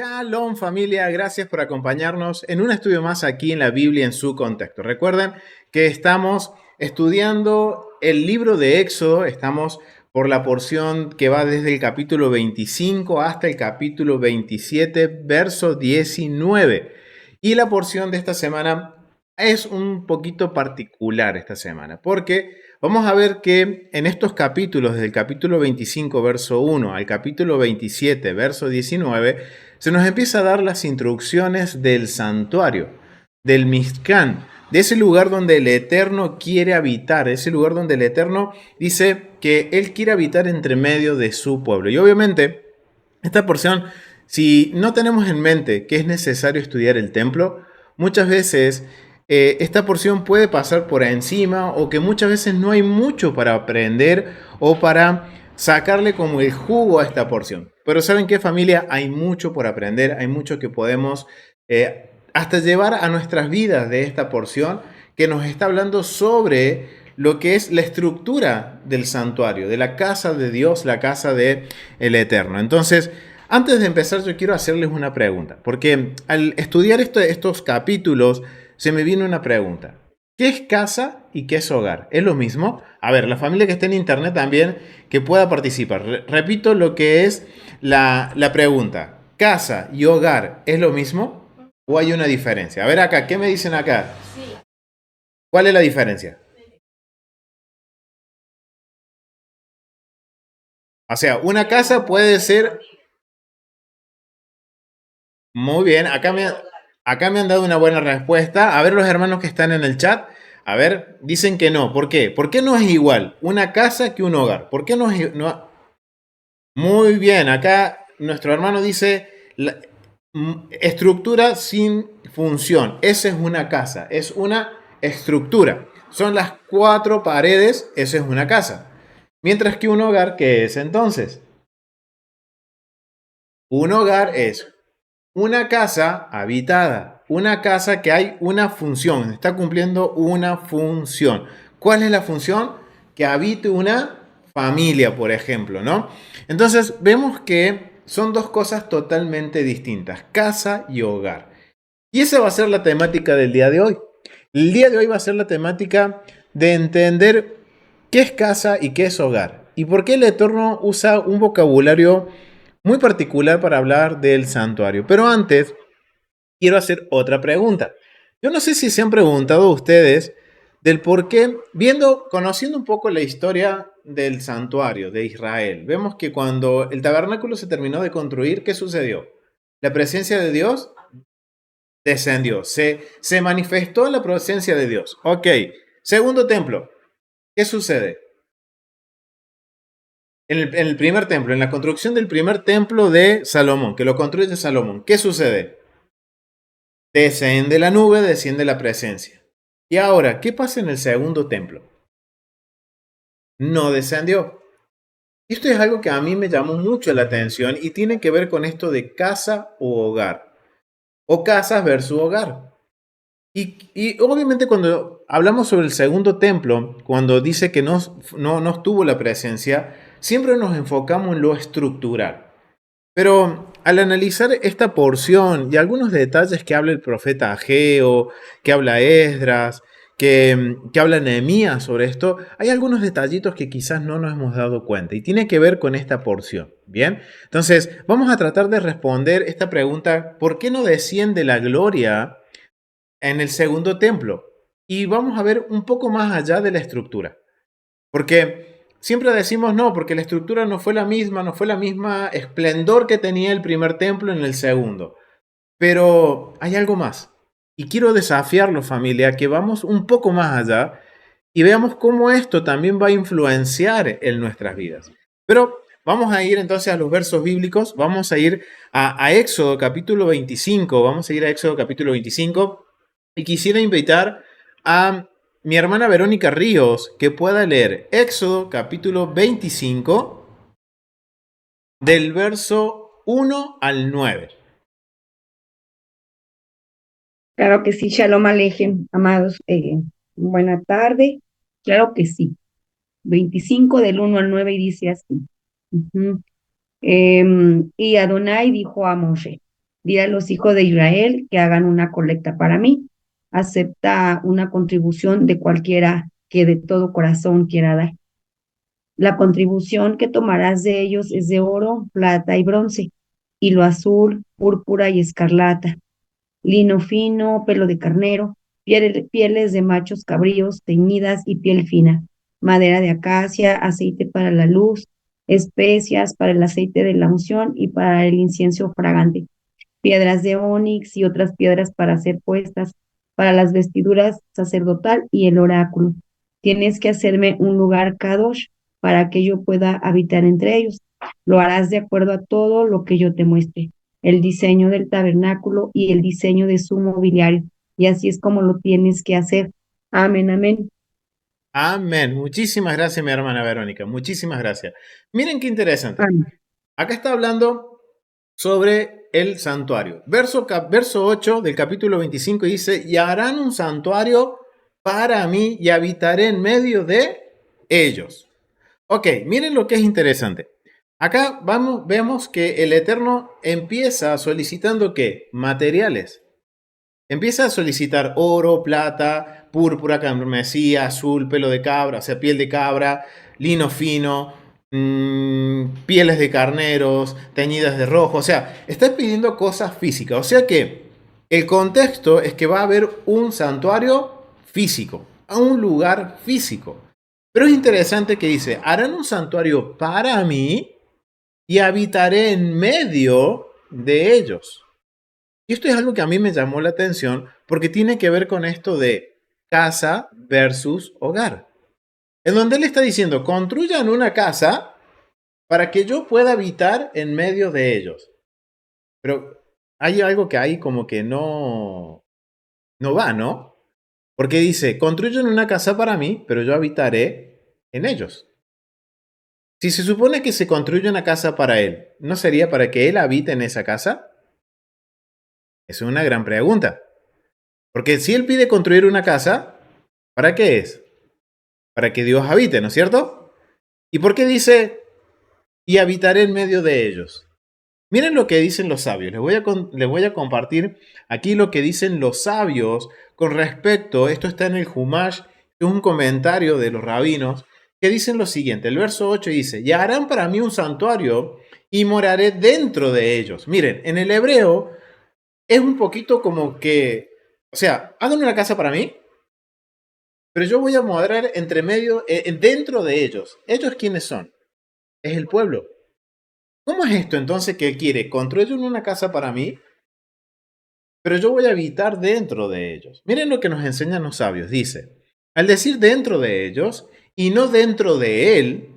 Shalom familia, gracias por acompañarnos en un estudio más aquí en la Biblia en su contexto. Recuerden que estamos estudiando el libro de Éxodo, estamos por la porción que va desde el capítulo 25 hasta el capítulo 27, verso 19. Y la porción de esta semana es un poquito particular esta semana, porque vamos a ver que en estos capítulos, desde el capítulo 25, verso 1 al capítulo 27, verso 19, se nos empieza a dar las instrucciones del santuario, del Mishkan, de ese lugar donde el Eterno quiere habitar, ese lugar donde el Eterno dice que Él quiere habitar entre medio de su pueblo. Y obviamente, esta porción, si no tenemos en mente que es necesario estudiar el templo, muchas veces esta porción puede pasar por encima o que muchas veces no hay mucho para aprender o para sacarle como el jugo a esta porción. Pero ¿saben qué, familia? Hay mucho por aprender, hay mucho que podemos hasta llevar a nuestras vidas de esta porción que nos está hablando sobre lo que es la estructura del santuario, de la casa de Dios, la casa de el Eterno. Entonces, antes de empezar, yo quiero hacerles una pregunta, porque al estudiar estos capítulos, se me vino una pregunta. ¿Qué es casa y qué es hogar? ¿Es lo mismo? A ver, la familia que esté en internet también, que pueda participar. Repito lo que es la pregunta. ¿Casa y hogar es lo mismo? ¿O hay una diferencia? A ver acá, ¿qué me dicen acá? ¿Cuál es la diferencia? O sea, una casa puede ser... Muy bien, acá me han dado una buena respuesta. A ver los hermanos que están en el chat. A ver, dicen que no. ¿Por qué? ¿Por qué no es igual una casa que un hogar? ¿Por qué no es... Muy bien, acá nuestro hermano dice estructura sin función. Esa es una casa, es una estructura. Son las cuatro paredes, esa es una casa. Mientras que un hogar, ¿qué es entonces? Un hogar es una casa habitada, una casa que hay una función, está cumpliendo una función. ¿Cuál es la función? Que habite una familia, por ejemplo, ¿no? Entonces vemos que son dos cosas totalmente distintas, casa y hogar. Y esa va a ser la temática del día de hoy. El día de hoy va a ser la temática de entender qué es casa y qué es hogar. Y por qué el Eterno usa un vocabulario muy particular para hablar del santuario. Pero antes, quiero hacer otra pregunta. Yo no sé si se han preguntado ustedes del por qué, conociendo un poco la historia del santuario de Israel, vemos que cuando el tabernáculo se terminó de construir, ¿qué sucedió? La presencia de Dios descendió, se manifestó la presencia de Dios. Ok, segundo templo, ¿qué sucede? En el primer templo, en la construcción del primer templo de Salomón, que lo construye Salomón, ¿qué sucede? Desciende la nube, desciende la presencia. Y ahora, ¿qué pasa en el segundo templo? No descendió. Esto es algo que a mí me llamó mucho la atención y tiene que ver con esto de casa o hogar. O casas versus hogar. Y obviamente cuando hablamos sobre el segundo templo, cuando dice que no estuvo la presencia, siempre nos enfocamos en lo estructural. Pero al analizar esta porción y algunos detalles que habla el profeta Ageo, que habla Esdras, que habla Nehemías sobre esto, hay algunos detallitos que quizás no nos hemos dado cuenta y tiene que ver con esta porción. Bien, entonces vamos a tratar de responder esta pregunta: ¿por qué no desciende la gloria en el segundo templo? Y vamos a ver un poco más allá de la estructura. Porque siempre decimos no, porque la estructura no fue la misma esplendor que tenía el primer templo en el segundo. Pero hay algo más. Y quiero desafiarlo, familia, que vamos un poco más allá y veamos cómo esto también va a influenciar en nuestras vidas. Pero vamos a ir entonces a los versos bíblicos, vamos a ir a Éxodo capítulo 25, vamos a ir a Éxodo capítulo 25 y quisiera invitar a mi hermana Verónica Ríos que pueda leer Éxodo capítulo 25 del verso 1 al 9. Claro que sí, Shalom Alejem, amados. Buena tarde. Claro que sí. 25 del 1 al 9 y dice así. Ujú. Y Adonai dijo a Moshe, Di a los hijos de Israel que hagan una colecta para mí. Acepta una contribución de cualquiera que de todo corazón quiera dar. La contribución que tomarás de ellos es de oro, plata y bronce, hilo azul, púrpura y escarlata, lino fino, pelo de carnero, pieles de machos cabríos teñidas y piel fina, madera de acacia, aceite para la luz, especias para el aceite de la unción y para el incienso fragante, piedras de onix y otras piedras para ser puestas, para las vestiduras sacerdotal y el oráculo. Tienes que hacerme un lugar kadosh para que yo pueda habitar entre ellos. Lo harás de acuerdo a todo lo que yo te muestre, el diseño del tabernáculo y el diseño de su mobiliario. Y así es como lo tienes que hacer. Amén, amén. Amén. Muchísimas gracias, mi hermana Verónica. Muchísimas gracias. Miren qué interesante. Amén. Acá está hablando sobre el santuario. Verso 8 del capítulo 25 dice, y harán un santuario para mí y habitaré en medio de ellos. Ok, miren lo que es interesante. Acá vemos que el Eterno empieza solicitando ¿qué? Materiales. Empieza a solicitar oro, plata, púrpura, carmesí, azul, pelo de cabra, o sea, piel de cabra, lino fino, pieles de carneros, teñidas de rojo. O sea, está pidiendo cosas físicas. O sea que el contexto es que va a haber un santuario físico, a un lugar físico. Pero es interesante que dice, harán un santuario para mí y habitaré en medio de ellos. Y esto es algo que a mí me llamó la atención porque tiene que ver con esto de casa versus hogar. En donde él está diciendo, construyan una casa para que yo pueda habitar en medio de ellos. Pero hay algo que ahí como que no va, ¿no? Porque dice, construyan una casa para mí, pero yo habitaré en ellos. Si se supone que se construye una casa para él, ¿no sería para que él habite en esa casa? Esa es una gran pregunta. Porque si él pide construir una casa, ¿para qué es? Para que Dios habite, ¿no es cierto? ¿Y por qué dice, y habitaré en medio de ellos? Miren lo que dicen los sabios. Les voy a compartir aquí lo que dicen los sabios con respecto, esto está en el Humash, es un comentario de los rabinos, que dicen lo siguiente. El verso 8 dice, y harán para mí un santuario y moraré dentro de ellos. Miren, en el hebreo es un poquito como que, o sea, hagan una casa para mí, pero yo voy a morar entre medio, dentro de ellos. ¿Ellos quiénes son? Es el pueblo. ¿Cómo es esto entonces que quiere? Construyen una casa para mí, pero yo voy a habitar dentro de ellos. Miren lo que nos enseñan los sabios. Dice, al decir dentro de ellos y no dentro de él,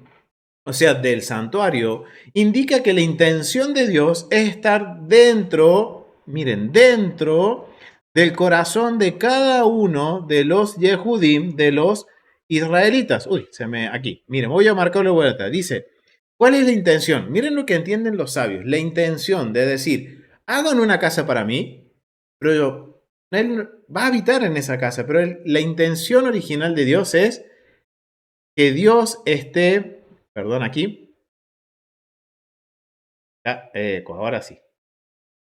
o sea, del santuario, indica que la intención de Dios es estar dentro, miren, dentro del corazón de cada uno de los Yehudim, de los israelitas. Uy, aquí, miren, voy a marcarlo de vuelta. Dice, ¿cuál es la intención? Miren lo que entienden los sabios. La intención de decir, hagan una casa para mí, pero él va a habitar en esa casa, pero la intención original de Dios es que Dios esté, perdón aquí, ahora sí,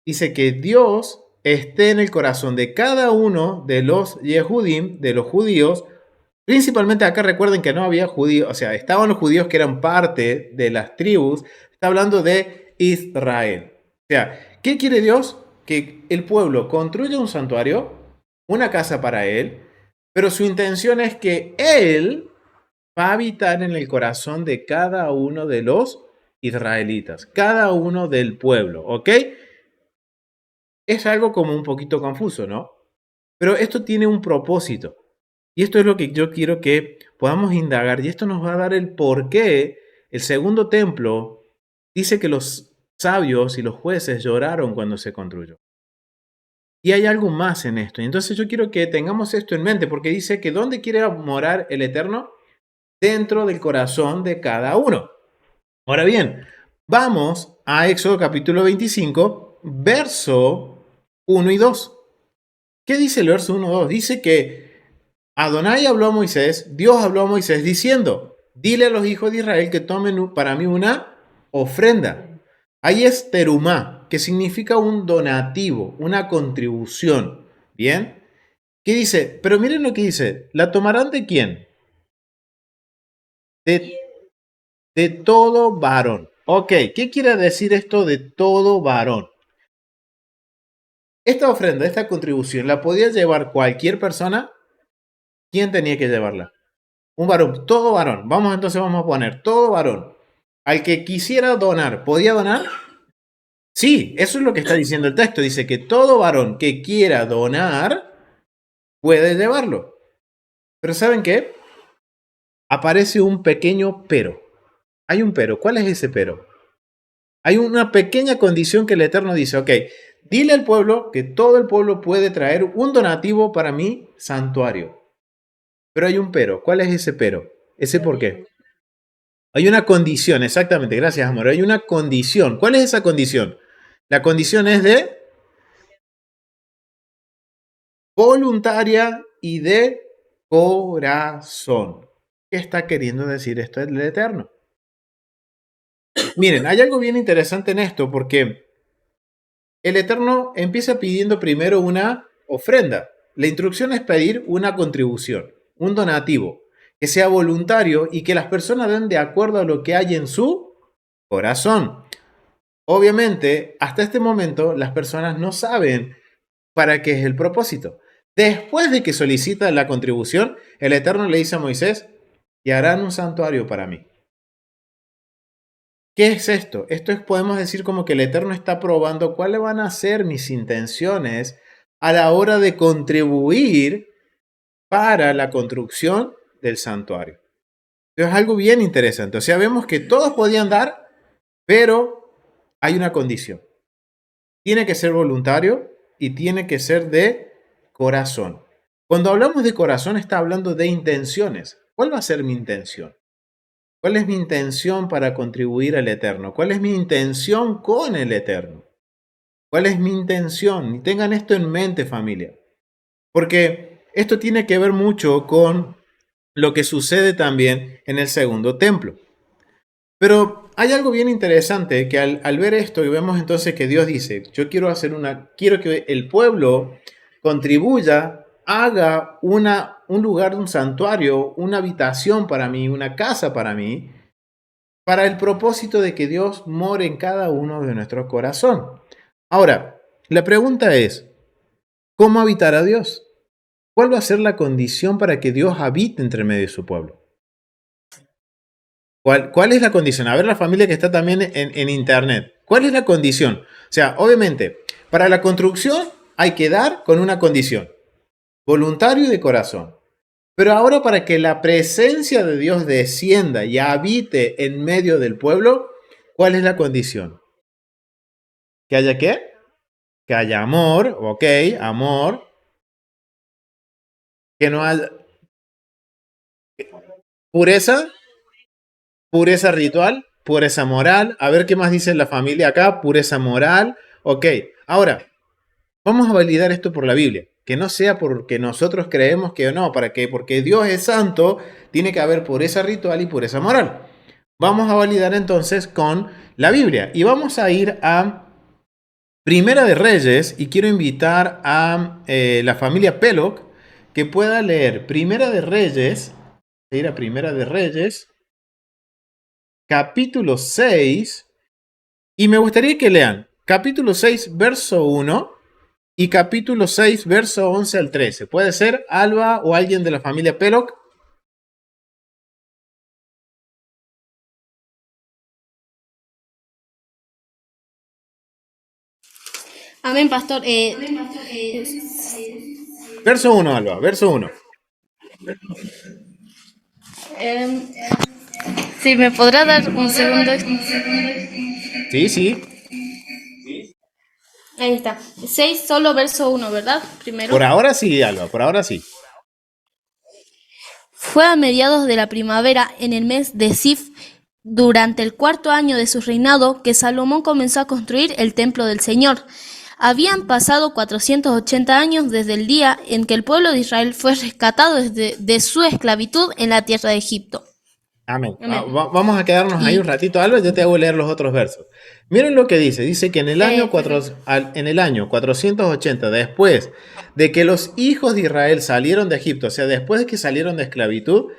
dice que Dios esté en el corazón de cada uno de los Yehudim, de los judíos. Principalmente acá recuerden que no había judíos, o sea, estaban los judíos que eran parte de las tribus. Está hablando de Israel. O sea, ¿qué quiere Dios? Que el pueblo construya un santuario, una casa para él, pero su intención es que él va a habitar en el corazón de cada uno de los israelitas, cada uno del pueblo, ¿ok? Es algo como un poquito confuso, ¿no? Pero esto tiene un propósito. Y esto es lo que yo quiero que podamos indagar. Y esto nos va a dar el por qué el segundo templo dice que los sabios y los jueces lloraron cuando se construyó. Y hay algo más en esto. Y entonces yo quiero que tengamos esto en mente, porque dice que ¿dónde quiere morar el Eterno? Dentro del corazón de cada uno. Ahora bien, vamos a Éxodo capítulo 25, verso 1 y 2. ¿Qué dice el verso 1 y 2? Dice que Adonai habló a Moisés, Dios habló a Moisés diciendo, dile a los hijos de Israel que tomen para mí una ofrenda. Ahí es terumá. que significa un donativo, una contribución. ¿Bien? ¿Qué dice? Pero miren lo que dice. ¿La tomarán de quién? De todo varón. Ok, ¿qué quiere decir esto de todo varón? Esta ofrenda, esta contribución, ¿la podía llevar cualquier persona? ¿Quién tenía que llevarla? Un varón, todo varón. Vamos a poner todo varón. Al que quisiera donar, ¿podía donar? Sí, eso es lo que está diciendo el texto. Dice que todo varón que quiera donar puede llevarlo. Pero ¿saben qué? Aparece un pequeño pero. Hay un pero. ¿Cuál es ese pero? Hay una pequeña condición que el Eterno dice, ok, dile al pueblo que todo el pueblo puede traer un donativo para mi santuario. Pero hay un pero. ¿Cuál es ese pero? ¿Ese por qué? Hay una condición, exactamente, gracias amor. Hay una condición. ¿Cuál es esa condición? La condición es de voluntaria y de corazón. ¿Qué está queriendo decir esto el Eterno? Miren, hay algo bien interesante en esto porque el Eterno empieza pidiendo primero una ofrenda. La instrucción es pedir una contribución, un donativo, que sea voluntario y que las personas den de acuerdo a lo que hay en su corazón. Obviamente, hasta este momento, las personas no saben para qué es el propósito. Después de que solicita la contribución, el Eterno le dice a Moisés, y harán un santuario para mí. ¿Qué es esto? Esto es, podemos decir, como que el Eterno está probando cuáles van a ser mis intenciones a la hora de contribuir para la construcción del santuario. Entonces, es algo bien interesante. O sea, vemos que todos podían dar, pero hay una condición. Tiene que ser voluntario y tiene que ser de corazón. Cuando hablamos de corazón, está hablando de intenciones. ¿Cuál va a ser mi intención? ¿Cuál es mi intención para contribuir al Eterno? ¿Cuál es mi intención con el Eterno? ¿Cuál es mi intención? Y tengan esto en mente, familia. Porque esto tiene que ver mucho con lo que sucede también en el segundo templo. Pero hay algo bien interesante que al ver esto y vemos entonces que Dios dice, yo quiero que el pueblo contribuya, haga un lugar, un santuario, una habitación para mí, una casa para mí, para el propósito de que Dios more en cada uno de nuestro corazón. Ahora, la pregunta es, ¿cómo habitará Dios? ¿Cuál va a ser la condición para que Dios habite entre medio de su pueblo? ¿Cuál es la condición? A ver, la familia que está también en internet. ¿Cuál es la condición? O sea, obviamente, para la construcción hay que dar con una condición. Voluntario y de corazón. Pero ahora para que la presencia de Dios descienda y habite en medio del pueblo, ¿cuál es la condición? ¿Que haya qué? Que haya amor, ok, amor. Que no haya pureza, pureza ritual, pureza moral. A ver qué más dice la familia acá, pureza moral. Ok, ahora, vamos a validar esto por la Biblia. Que no sea porque nosotros creemos que no, porque Dios es santo, tiene que haber pureza ritual y pureza moral. Vamos a validar entonces con la Biblia. Y vamos a ir a Primera de Reyes y quiero invitar a la familia Peloc que pueda leer Primera de Reyes, ir a Primera de Reyes, capítulo 6, y me gustaría que lean capítulo 6, verso 1 y capítulo 6, verso 11 al 13. ¿Puede ser Alba o alguien de la familia Peloc? Amén, pastor. Verso 1, Alba, verso 1. Sí, ¿me podrá dar un segundo? Sí, sí. Ahí está. 6, solo verso 1, ¿verdad? Primero. Por ahora sí, Alba, por ahora sí. Fue a mediados de la primavera, en el mes de Sif, durante el 4º año de su reinado, que Salomón comenzó a construir el templo del Señor. Habían pasado 480 años desde el día en que el pueblo de Israel fue rescatado de su esclavitud en la tierra de Egipto. Amén. Amén. Vamos a quedarnos ahí un ratito, Alba, yo te hago leer los otros versos. Miren lo que dice. Dice que en el año, en el año 480, después de que los hijos de Israel salieron de Egipto, o sea, después de que salieron de esclavitud,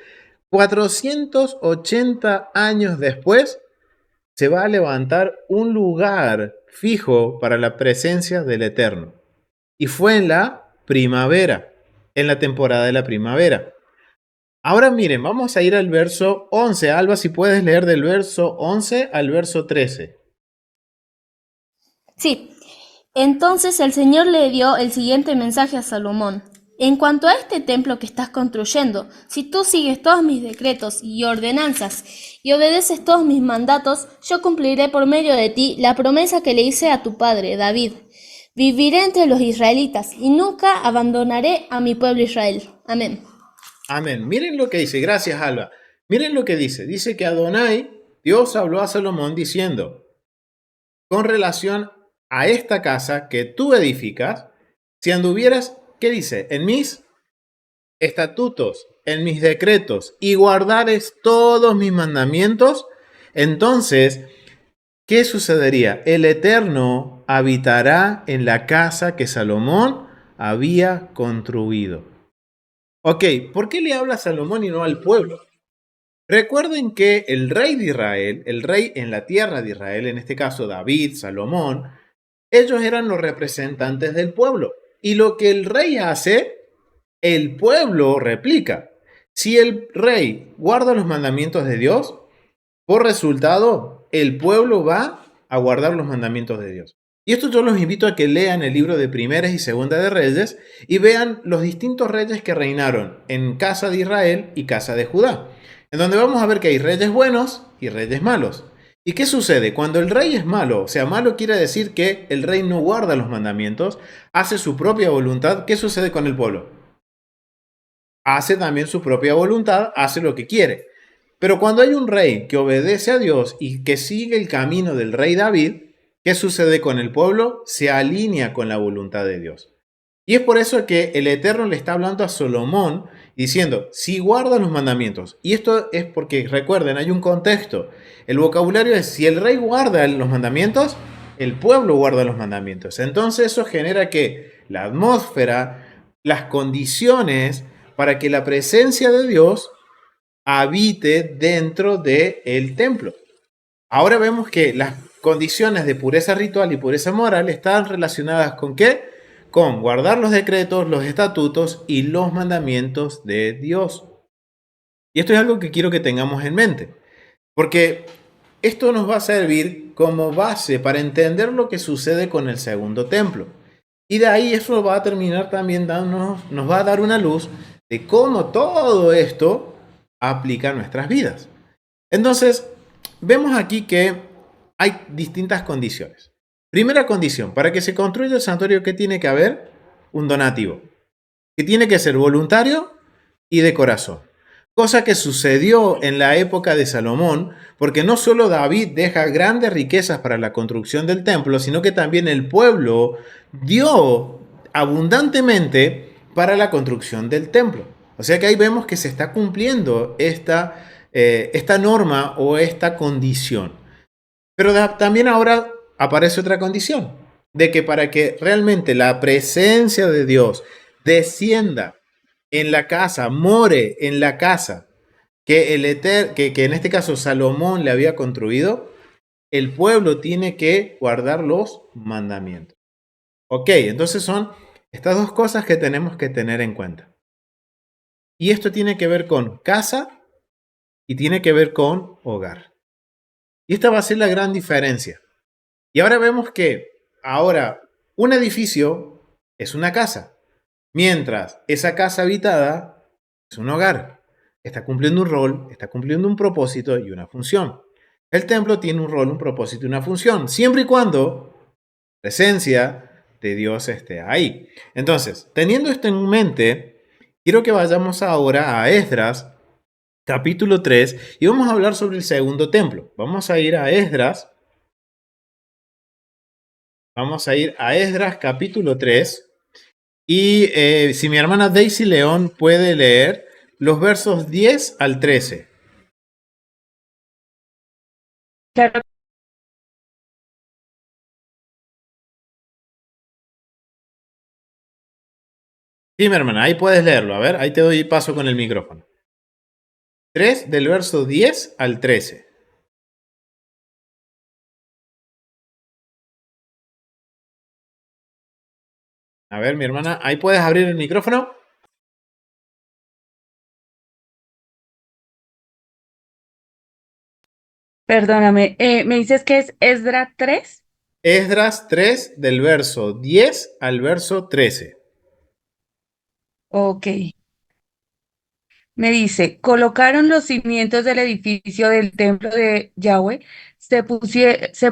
480 años después, se va a levantar un lugar fijo para la presencia del Eterno. Y fue en la primavera, en la temporada de la primavera. Ahora miren, vamos a ir al verso 11. Alba, si puedes leer del verso 11 al verso 13. Sí. Entonces el Señor le dio el siguiente mensaje a Salomón. En cuanto a este templo que estás construyendo, si tú sigues todos mis decretos y ordenanzas y obedeces todos mis mandatos, yo cumpliré por medio de ti la promesa que le hice a tu padre, David. Viviré entre los israelitas y nunca abandonaré a mi pueblo Israel. Amén. Amén. Miren lo que dice. Gracias, Alba. Miren lo que dice. Dice que Adonai, Dios habló a Salomón diciendo, con relación a esta casa que tú edificas, si anduvieras, ¿qué dice? En mis estatutos, en mis decretos y guardares todos mis mandamientos, entonces, ¿qué sucedería? El Eterno habitará en la casa que Salomón había construido. Ok, ¿por qué le habla a Salomón y no al pueblo? Recuerden que el rey de Israel, el rey en la tierra de Israel, en este caso David, Salomón, ellos eran los representantes del pueblo. Y lo que el rey hace, el pueblo replica. Si el rey guarda los mandamientos de Dios, por resultado, el pueblo va a guardar los mandamientos de Dios. Y esto yo los invito a que lean el libro de Primeras y Segunda de Reyes y vean los distintos reyes que reinaron en casa de Israel y casa de Judá, en donde vamos a ver que hay reyes buenos y reyes malos. ¿Y qué sucede? Cuando el rey es malo, o sea, malo quiere decir que el rey no guarda los mandamientos, hace su propia voluntad, ¿qué sucede con el pueblo? Hace también su propia voluntad, hace lo que quiere. Pero cuando hay un rey que obedece a Dios y que sigue el camino del rey David, ¿qué sucede con el pueblo? Se alinea con la voluntad de Dios. Y es por eso que el Eterno le está hablando a Salomón diciendo, si guarda los mandamientos. Y esto es porque, recuerden, hay un contexto. El vocabulario es, si el rey guarda los mandamientos, el pueblo guarda los mandamientos. Entonces eso genera que la atmósfera, las condiciones para que la presencia de Dios habite dentro del templo. Ahora vemos que las condiciones de pureza ritual y pureza moral están relacionadas con ¿qué? Con guardar los decretos, los estatutos y los mandamientos de Dios. Y esto es algo que quiero que tengamos en mente, porque esto nos va a servir como base para entender lo que sucede con el segundo templo. Y de ahí eso va a terminar también nos va a dar una luz de cómo todo esto aplica a nuestras vidas. Entonces, vemos aquí que hay distintas condiciones. Primera condición, para que se construya el santuario, ¿qué tiene que haber? Un donativo, que tiene que ser voluntario y de corazón. Cosa que sucedió en la época de Salomón, porque no solo David deja grandes riquezas para la construcción del templo, sino que también el pueblo dio abundantemente para la construcción del templo. O sea que ahí vemos que se está cumpliendo esta norma o esta condición. Pero también ahora aparece otra condición, de que para que realmente la presencia de Dios descienda en la casa, more en la casa que en este caso Salomón le había construido, el pueblo tiene que guardar los mandamientos. Ok, entonces son estas dos cosas que tenemos que tener en cuenta. Y esto tiene que ver con casa y tiene que ver con hogar. Y esta va a ser la gran diferencia. Y ahora vemos que ahora un edificio es una casa, mientras esa casa habitada es un hogar. Está cumpliendo un rol, está cumpliendo un propósito y una función. El templo tiene un rol, un propósito y una función, siempre y cuando la presencia de Dios esté ahí. Entonces, teniendo esto en mente, quiero que vayamos ahora a Esdras, capítulo 3, y vamos a hablar sobre el segundo templo. Vamos a ir a Esdras. Vamos a ir a Esdras, capítulo 3. Y si mi hermana Daisy León puede leer los versos 10 al 13. Claro. Dime, hermana, ahí puedes leerlo. A ver, ahí te doy paso con el micrófono. 3 del verso 10 al 13. A ver, mi hermana, ahí puedes abrir el micrófono. Perdóname, ¿me dices que es Esdras 3? Esdras 3 del verso 10 al verso 13. Ok. Me dice, colocaron los cimientos del edificio del templo de Yahweh, se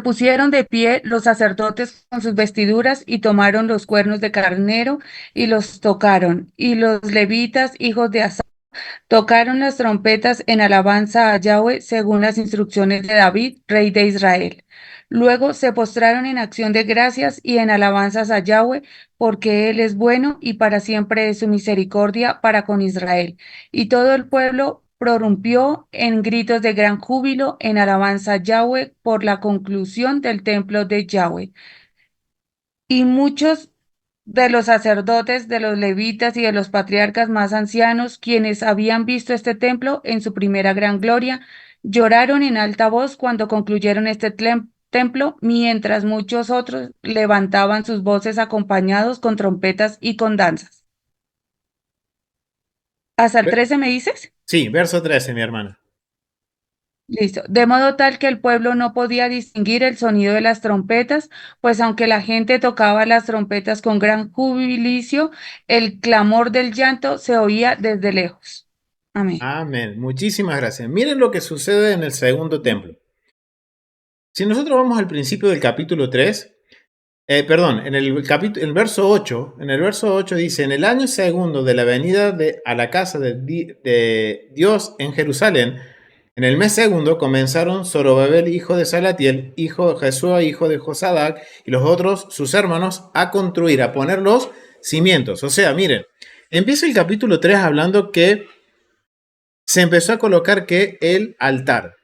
pusieron de pie los sacerdotes con sus vestiduras y tomaron los cuernos de carnero y los tocaron, y los levitas, hijos de Asaf, tocaron las trompetas en alabanza a Yahweh según las instrucciones de David, rey de Israel. Luego se postraron en acción de gracias y en alabanzas a Yahweh, porque Él es bueno y para siempre es su misericordia para con Israel. Y todo el pueblo prorrumpió en gritos de gran júbilo en alabanza a Yahweh por la conclusión del templo de Yahweh. Y muchos de los sacerdotes, de los levitas y de los patriarcas más ancianos, quienes habían visto este templo en su primera gran gloria, lloraron en alta voz cuando concluyeron este templo, mientras muchos otros levantaban sus voces acompañados con trompetas y con danzas. ¿Hasta el 13 me dices? Sí, verso 13, mi hermana. Listo. De modo tal que el pueblo no podía distinguir el sonido de las trompetas, pues aunque la gente tocaba las trompetas con gran jubilicio, el clamor del llanto se oía desde lejos. Amén. Amén. Muchísimas gracias. Miren lo que sucede en el segundo templo. Si nosotros vamos al principio del capítulo 3, en el verso 8, en el verso 8 dice, en el año segundo de la venida a la casa de Dios en Jerusalén, en el mes segundo comenzaron Zorobabel, hijo de Salatiel, hijo de Jesúa, hijo de Josadac, y los otros, sus hermanos, a construir, a poner los cimientos. O sea, miren, empieza el capítulo 3 hablando que se empezó a colocar que el altar.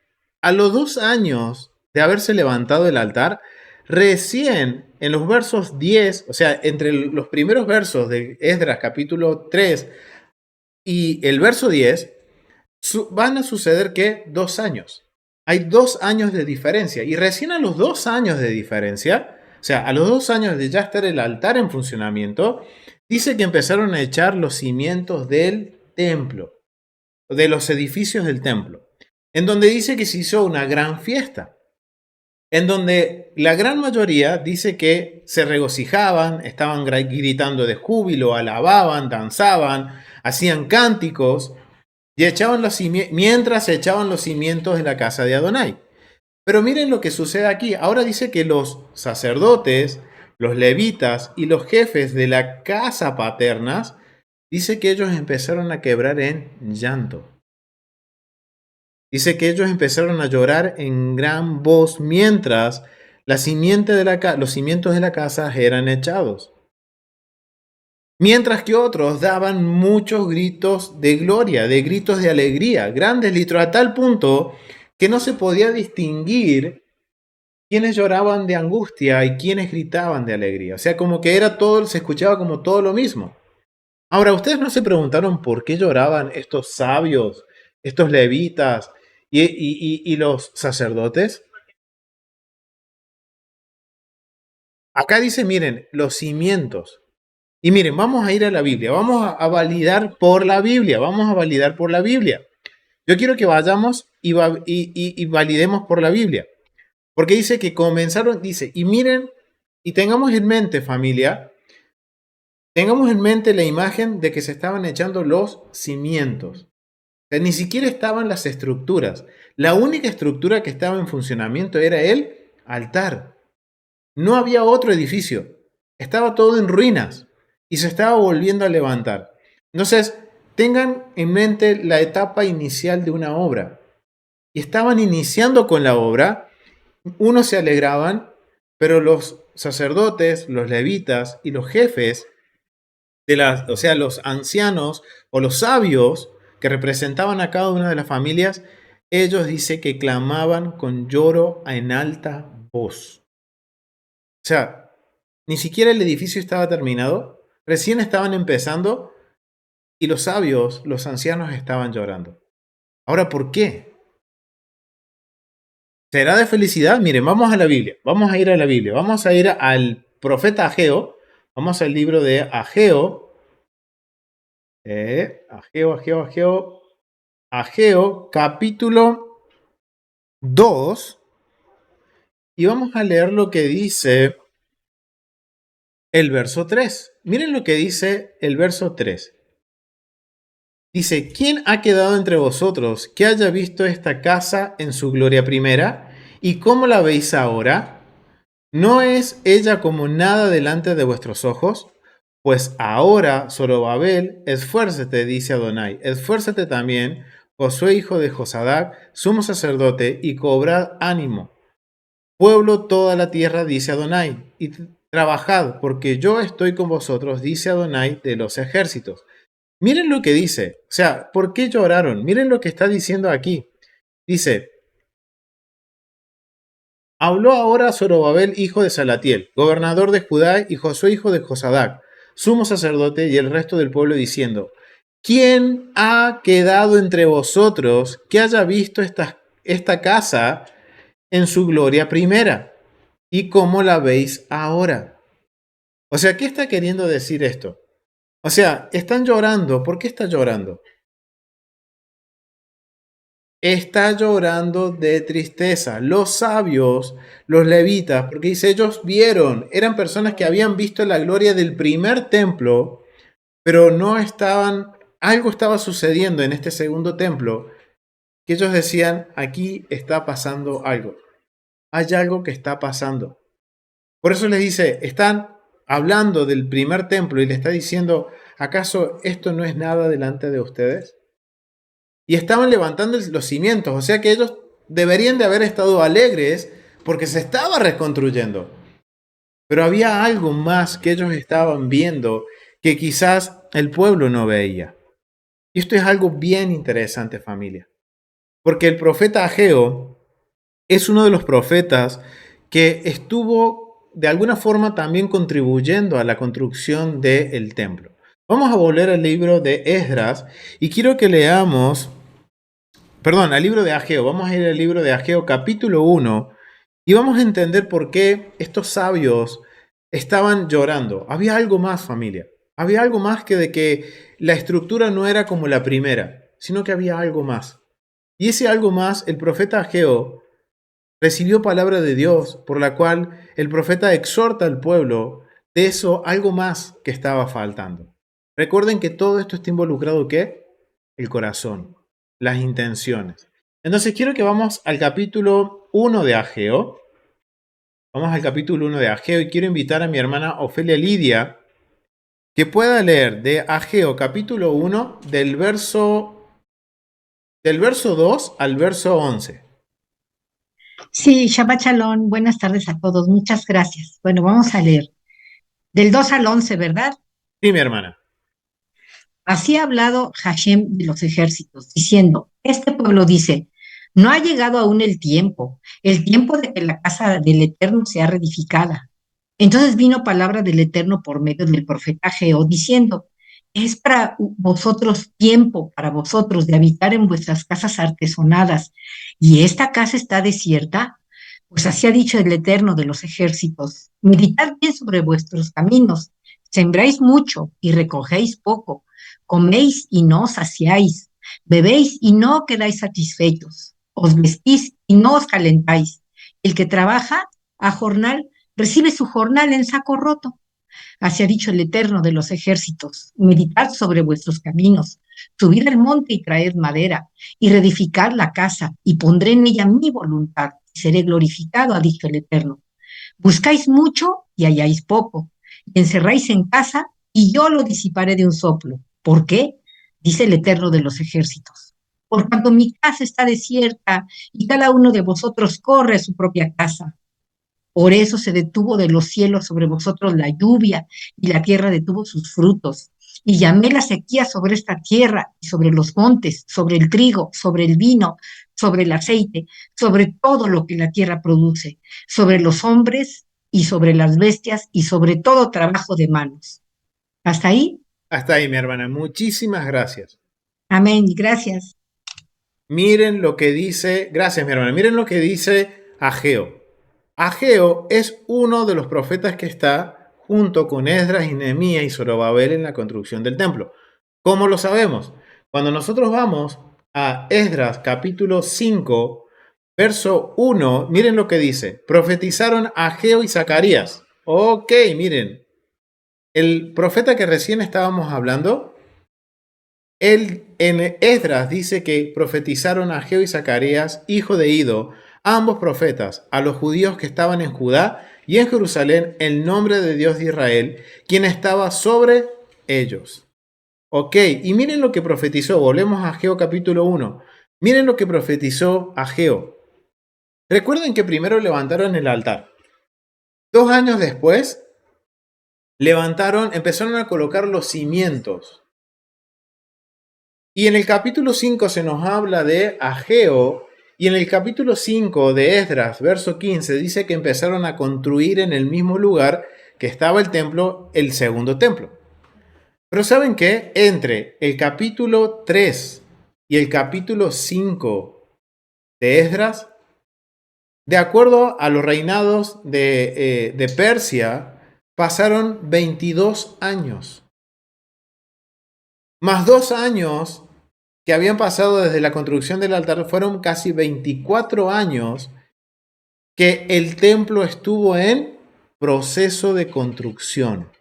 A los 2 años de haberse levantado el altar, recién en los versos 10, o sea, entre los primeros versos de Esdras capítulo 3 y el verso 10, van a suceder que 2 años. Hay 2 años de diferencia. Y recién a los 2 años de diferencia, o sea, a los 2 años de ya estar el altar en funcionamiento, dice que empezaron a echar los cimientos del templo, de los edificios del templo, en donde dice que se hizo una gran fiesta, en donde la gran mayoría dice que se regocijaban, estaban gritando de júbilo, alababan, danzaban, hacían cánticos y echaban mientras echaban los cimientos de la casa de Adonai. Pero miren lo que sucede aquí. Ahora dice que los sacerdotes, los levitas y los jefes de la casa paternas, dice que ellos empezaron a quebrar en llanto. Dice que ellos empezaron a llorar en gran voz mientras los cimientos de la casa eran echados. Mientras que otros daban muchos gritos de gloria, de gritos de alegría, grandes gritos, a tal punto que no se podía distinguir quiénes lloraban de angustia y quiénes gritaban de alegría. O sea, como que era todo, se escuchaba como todo lo mismo. Ahora, ¿ustedes no se preguntaron por qué lloraban estos sabios, estos levitas y los sacerdotes? Acá dice, miren, los cimientos. Y miren, vamos a ir a la Biblia, vamos a validar por la Biblia, vamos a validar por la Biblia. Yo quiero que vayamos y validemos por la Biblia. Porque dice que comenzaron, dice, y miren, y tengamos en mente, familia, tengamos en mente la imagen de que se estaban echando los cimientos. O sea, ni siquiera estaban las estructuras. La única estructura que estaba en funcionamiento era el altar. No había otro edificio. Estaba todo en ruinas y se estaba volviendo a levantar. Entonces, tengan en mente la etapa inicial de una obra. Y estaban iniciando con la obra. Unos se alegraban, pero los sacerdotes, los levitas y los jefes, o sea, los ancianos o los sabios que representaban a cada una de las familias, ellos dice que clamaban con lloro en alta voz. O sea, ni siquiera el edificio estaba terminado, recién estaban empezando y los sabios, los ancianos estaban llorando. Ahora, ¿por qué? ¿Será de felicidad? Miren, vamos a la Biblia, vamos a ir a la Biblia, vamos a ir al profeta Ageo, vamos al libro de Ageo, Ageo, capítulo 2, y vamos a leer lo que dice el verso 3. Miren lo que dice el verso 3. Dice, ¿quién ha quedado entre vosotros que haya visto esta casa en su gloria primera? ¿Y cómo la veis ahora? ¿No es ella como nada delante de vuestros ojos? Pues ahora, Zorobabel, esfuérzate, dice Adonai, esfuérzate también, Josué hijo de Josadac, sumo sacerdote, y cobrad ánimo. Pueblo toda la tierra, dice Adonai, y trabajad, porque yo estoy con vosotros, dice Adonai de los ejércitos. Miren lo que dice, o sea, ¿por qué lloraron? Miren lo que está diciendo aquí. Dice, habló ahora Zorobabel, hijo de Salatiel, gobernador de Judá, y Josué, hijo de Josadac, sumo sacerdote, y el resto del pueblo, diciendo, ¿quién ha quedado entre vosotros que haya visto esta casa en su gloria primera? ¿Y cómo la veis ahora? O sea, ¿qué está queriendo decir esto? O sea, están llorando. ¿Por qué está llorando? Está llorando de tristeza. Los sabios, los levitas, porque dice, ellos vieron, eran personas que habían visto la gloria del primer templo, pero no estaban, algo estaba sucediendo en este segundo templo, que ellos decían, aquí está pasando algo. Hay algo que está pasando. Por eso les dice, están hablando del primer templo y le está diciendo, ¿acaso esto no es nada delante de ustedes? Y estaban levantando los cimientos, o sea que ellos deberían de haber estado alegres porque se estaba reconstruyendo. Pero había algo más que ellos estaban viendo que quizás el pueblo no veía. Y esto es algo bien interesante, familia. Porque el profeta Ageo es uno de los profetas que estuvo de alguna forma también contribuyendo a la construcción del templo. Vamos a volver al libro de Esdras y quiero que leamos, al libro de Ageo, vamos a ir al libro de Ageo capítulo 1 y vamos a entender por qué estos sabios estaban llorando. Había algo más, familia. Había algo más que de que la estructura no era como la primera, sino que había algo más. Y ese algo más, el profeta Ageo recibió palabra de Dios, por la cual el profeta exhorta al pueblo de eso algo más que estaba faltando. Recuerden que todo esto está involucrado, ¿qué? El corazón, las intenciones. Entonces quiero que vamos al capítulo 1 de Ageo. Vamos al capítulo 1 de Ageo y quiero invitar a mi hermana Ofelia Lidia que pueda leer de Ageo capítulo 1 del verso 2 al verso 11. Sí, Shabbat Shalom, buenas tardes a todos, muchas gracias. Bueno, vamos a leer del 2 al 11, ¿verdad? Sí, mi hermana. Así ha hablado Hashem de los ejércitos, diciendo, este pueblo dice, no ha llegado aún el tiempo de que la casa del Eterno sea reedificada. Entonces vino palabra del Eterno por medio del profeta Ageo, diciendo, es para vosotros tiempo, para vosotros de habitar en vuestras casas artesonadas, y esta casa está desierta. Pues así ha dicho el Eterno de los ejércitos, meditad bien sobre vuestros caminos, sembráis mucho y recogéis poco, coméis y no os saciáis, bebéis y no quedáis satisfechos, os vestís y no os calentáis. El que trabaja a jornal recibe su jornal en saco roto. Así ha dicho el Eterno de los ejércitos, meditad sobre vuestros caminos, subid al monte y traed madera, y reedificad la casa, y pondré en ella mi voluntad, y seré glorificado, ha dicho el Eterno. Buscáis mucho y halláis poco, y encerráis en casa, y yo lo disiparé de un soplo. ¿Por qué? Dice el Eterno de los ejércitos. Por cuanto mi casa está desierta, y cada uno de vosotros corre a su propia casa. Por eso se detuvo de los cielos sobre vosotros la lluvia, y la tierra detuvo sus frutos. Y llamé la sequía sobre esta tierra y sobre los montes, sobre el trigo, sobre el vino, sobre el aceite, sobre todo lo que la tierra produce, sobre los hombres y sobre las bestias y sobre todo trabajo de manos. ¿Hasta ahí? Hasta ahí, mi hermana. Muchísimas gracias. Amén. Gracias. Miren lo que dice, gracias, mi hermana. Miren lo que dice Ageo. Ageo es uno de los profetas que está junto con Esdras y Nehemías y Zorobabel en la construcción del templo. ¿Cómo lo sabemos? Cuando nosotros vamos a Esdras capítulo 5, verso 1, miren lo que dice. Profetizaron Ageo y Zacarías. Ok, miren. El profeta que recién estábamos hablando, él en Esdras dice que profetizaron a Ageo y Zacarías, hijo de Ido, ambos profetas, a los judíos que estaban en Judá y en Jerusalén, el nombre de Dios de Israel, quien estaba sobre ellos. Ok, y miren lo que profetizó. Volvemos a Ageo capítulo 1. Miren lo que profetizó Ageo. Recuerden que primero levantaron el altar. 2 años después, empezaron a colocar los cimientos. Y en el capítulo 5 se nos habla de Ageo, y en el capítulo 5 de Esdras, verso 15, dice que empezaron a construir en el mismo lugar que estaba el templo, el segundo templo. Pero ¿saben qué? Entre el capítulo 3 y el capítulo 5 de Esdras, de acuerdo a los reinados de Persia, pasaron 22 años. Más 2 años que habían pasado desde la construcción del altar, fueron casi 24 años que el templo estuvo en proceso de construcción.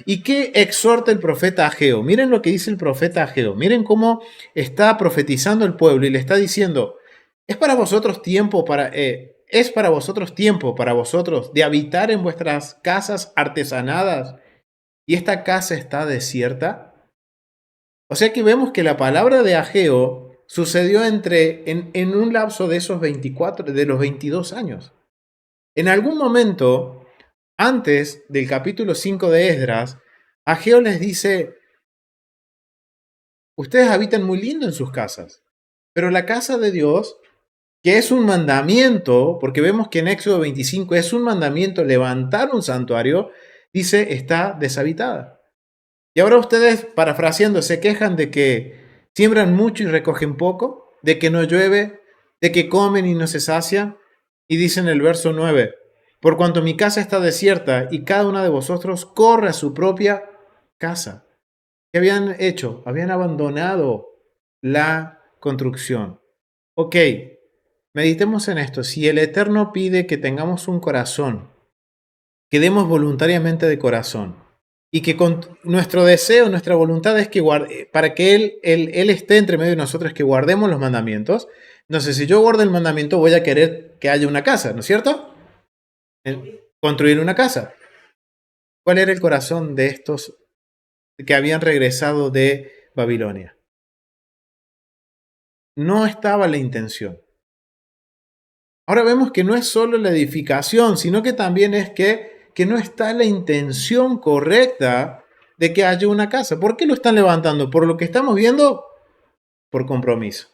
¿Y qué exhorta el profeta Ageo? Miren lo que dice el profeta Ageo. Miren cómo está profetizando el pueblo y le está diciendo, es para vosotros tiempo para vosotros de habitar en vuestras casas artesanadas y esta casa está desierta. O sea que vemos que la palabra de Ageo sucedió en un lapso de esos 24, de los 22 años. En algún momento, antes del capítulo 5 de Esdras, Ageo les dice, ustedes habitan muy lindo en sus casas, pero la casa de Dios, que es un mandamiento, porque vemos que en Éxodo 25 es un mandamiento levantar un santuario, dice, está deshabitada. Y ahora ustedes, parafraseando, se quejan de que siembran mucho y recogen poco, de que no llueve, de que comen y no se sacian. Y dice en el verso 9, por cuanto mi casa está desierta y cada una de vosotros corre a su propia casa. ¿Qué habían hecho? Habían abandonado la construcción. Ok, meditemos en esto. Si el Eterno pide que tengamos un corazón, que demos voluntariamente de corazón, y que con nuestro deseo, nuestra voluntad es que para que él esté entre medio de nosotros, que guardemos los mandamientos. Entonces, si yo guardo el mandamiento, voy a querer que haya una casa, ¿no es cierto? Construir una casa. ¿Cuál era el corazón de estos que habían regresado de Babilonia? No estaba la intención. Ahora vemos que no es solo la edificación, sino que también es que no está la intención correcta de que haya una casa. ¿Por qué lo están levantando? Por lo que estamos viendo, por compromiso.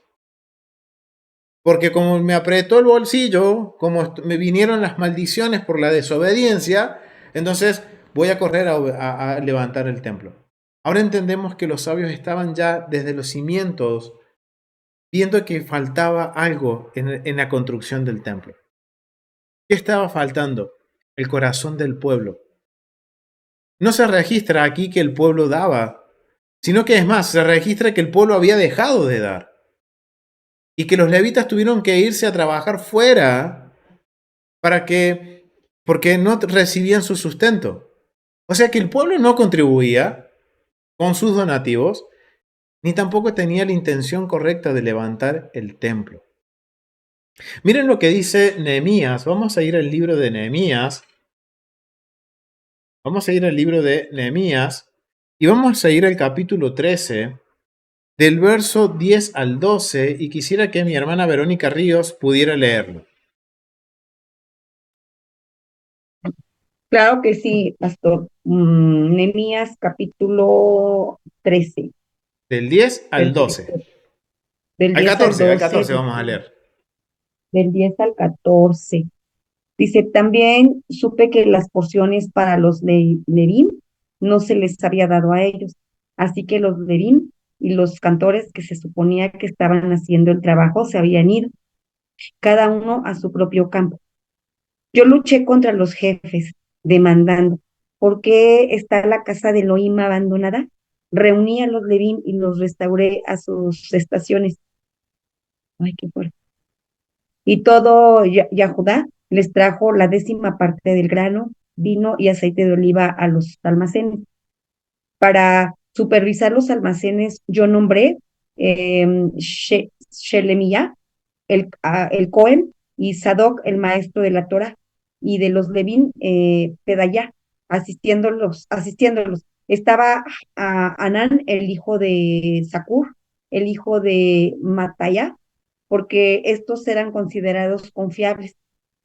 Porque como me apretó el bolsillo, como me vinieron las maldiciones por la desobediencia, entonces voy a correr a levantar el templo. Ahora entendemos que los sabios estaban ya desde los cimientos viendo que faltaba algo en la construcción del templo. ¿Qué estaba faltando? El corazón del pueblo. No se registra aquí que el pueblo daba, sino que es más, se registra que el pueblo había dejado de dar y que los levitas tuvieron que irse a trabajar fuera porque no recibían su sustento. O sea que el pueblo no contribuía con sus donativos, ni tampoco tenía la intención correcta de levantar el templo. Miren lo que dice Nehemías. Vamos a ir al libro de Nehemías. Vamos a ir al libro de Nehemías y vamos a ir al capítulo 13, del verso 10 al 12, y quisiera que mi hermana Verónica Ríos pudiera leerlo. Claro que sí, pastor. Nehemías capítulo 13, Del 10 al 12. perfecto. Del 10 al Al 12, 14 vamos a leer. del 10 al 14. Dice, también supe que las porciones para los Levín no se les había dado a ellos. Así que los Levín y los cantores que se suponía que estaban haciendo el trabajo se habían ido, cada uno a su propio campo. Yo luché contra los jefes, demandando, ¿por qué está la casa de Elohim abandonada? Reuní a los Levín y los restauré a sus estaciones. Ay, qué fuerte. Y todo Yahudá les trajo la 10ª parte del grano, vino y aceite de oliva a los almacenes. Para supervisar los almacenes, yo nombré Shelemiyah, el Cohen, y Sadoc, el maestro de la Torah, y de los Levín, Pedayá, asistiéndolos. Estaba Anán, el hijo de Zacur, el hijo de Matayá, porque estos eran considerados confiables.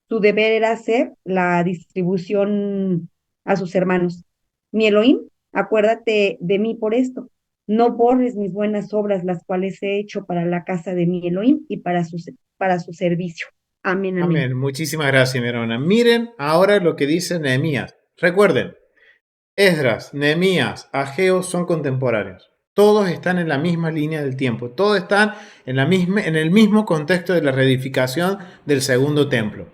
Su deber era hacer la distribución a sus hermanos. Mi Elohim, acuérdate de mí por esto. No borres mis buenas obras, las cuales he hecho para la casa de mi Elohim y para su servicio. Amén, amén. Amén. Muchísimas gracias, mi hermana. Miren ahora lo que dice Nehemías. Recuerden, Esdras, Nehemías, Ageo son contemporáneos. Todos están en la misma línea del tiempo. Todos están en el mismo contexto de la reedificación del segundo templo.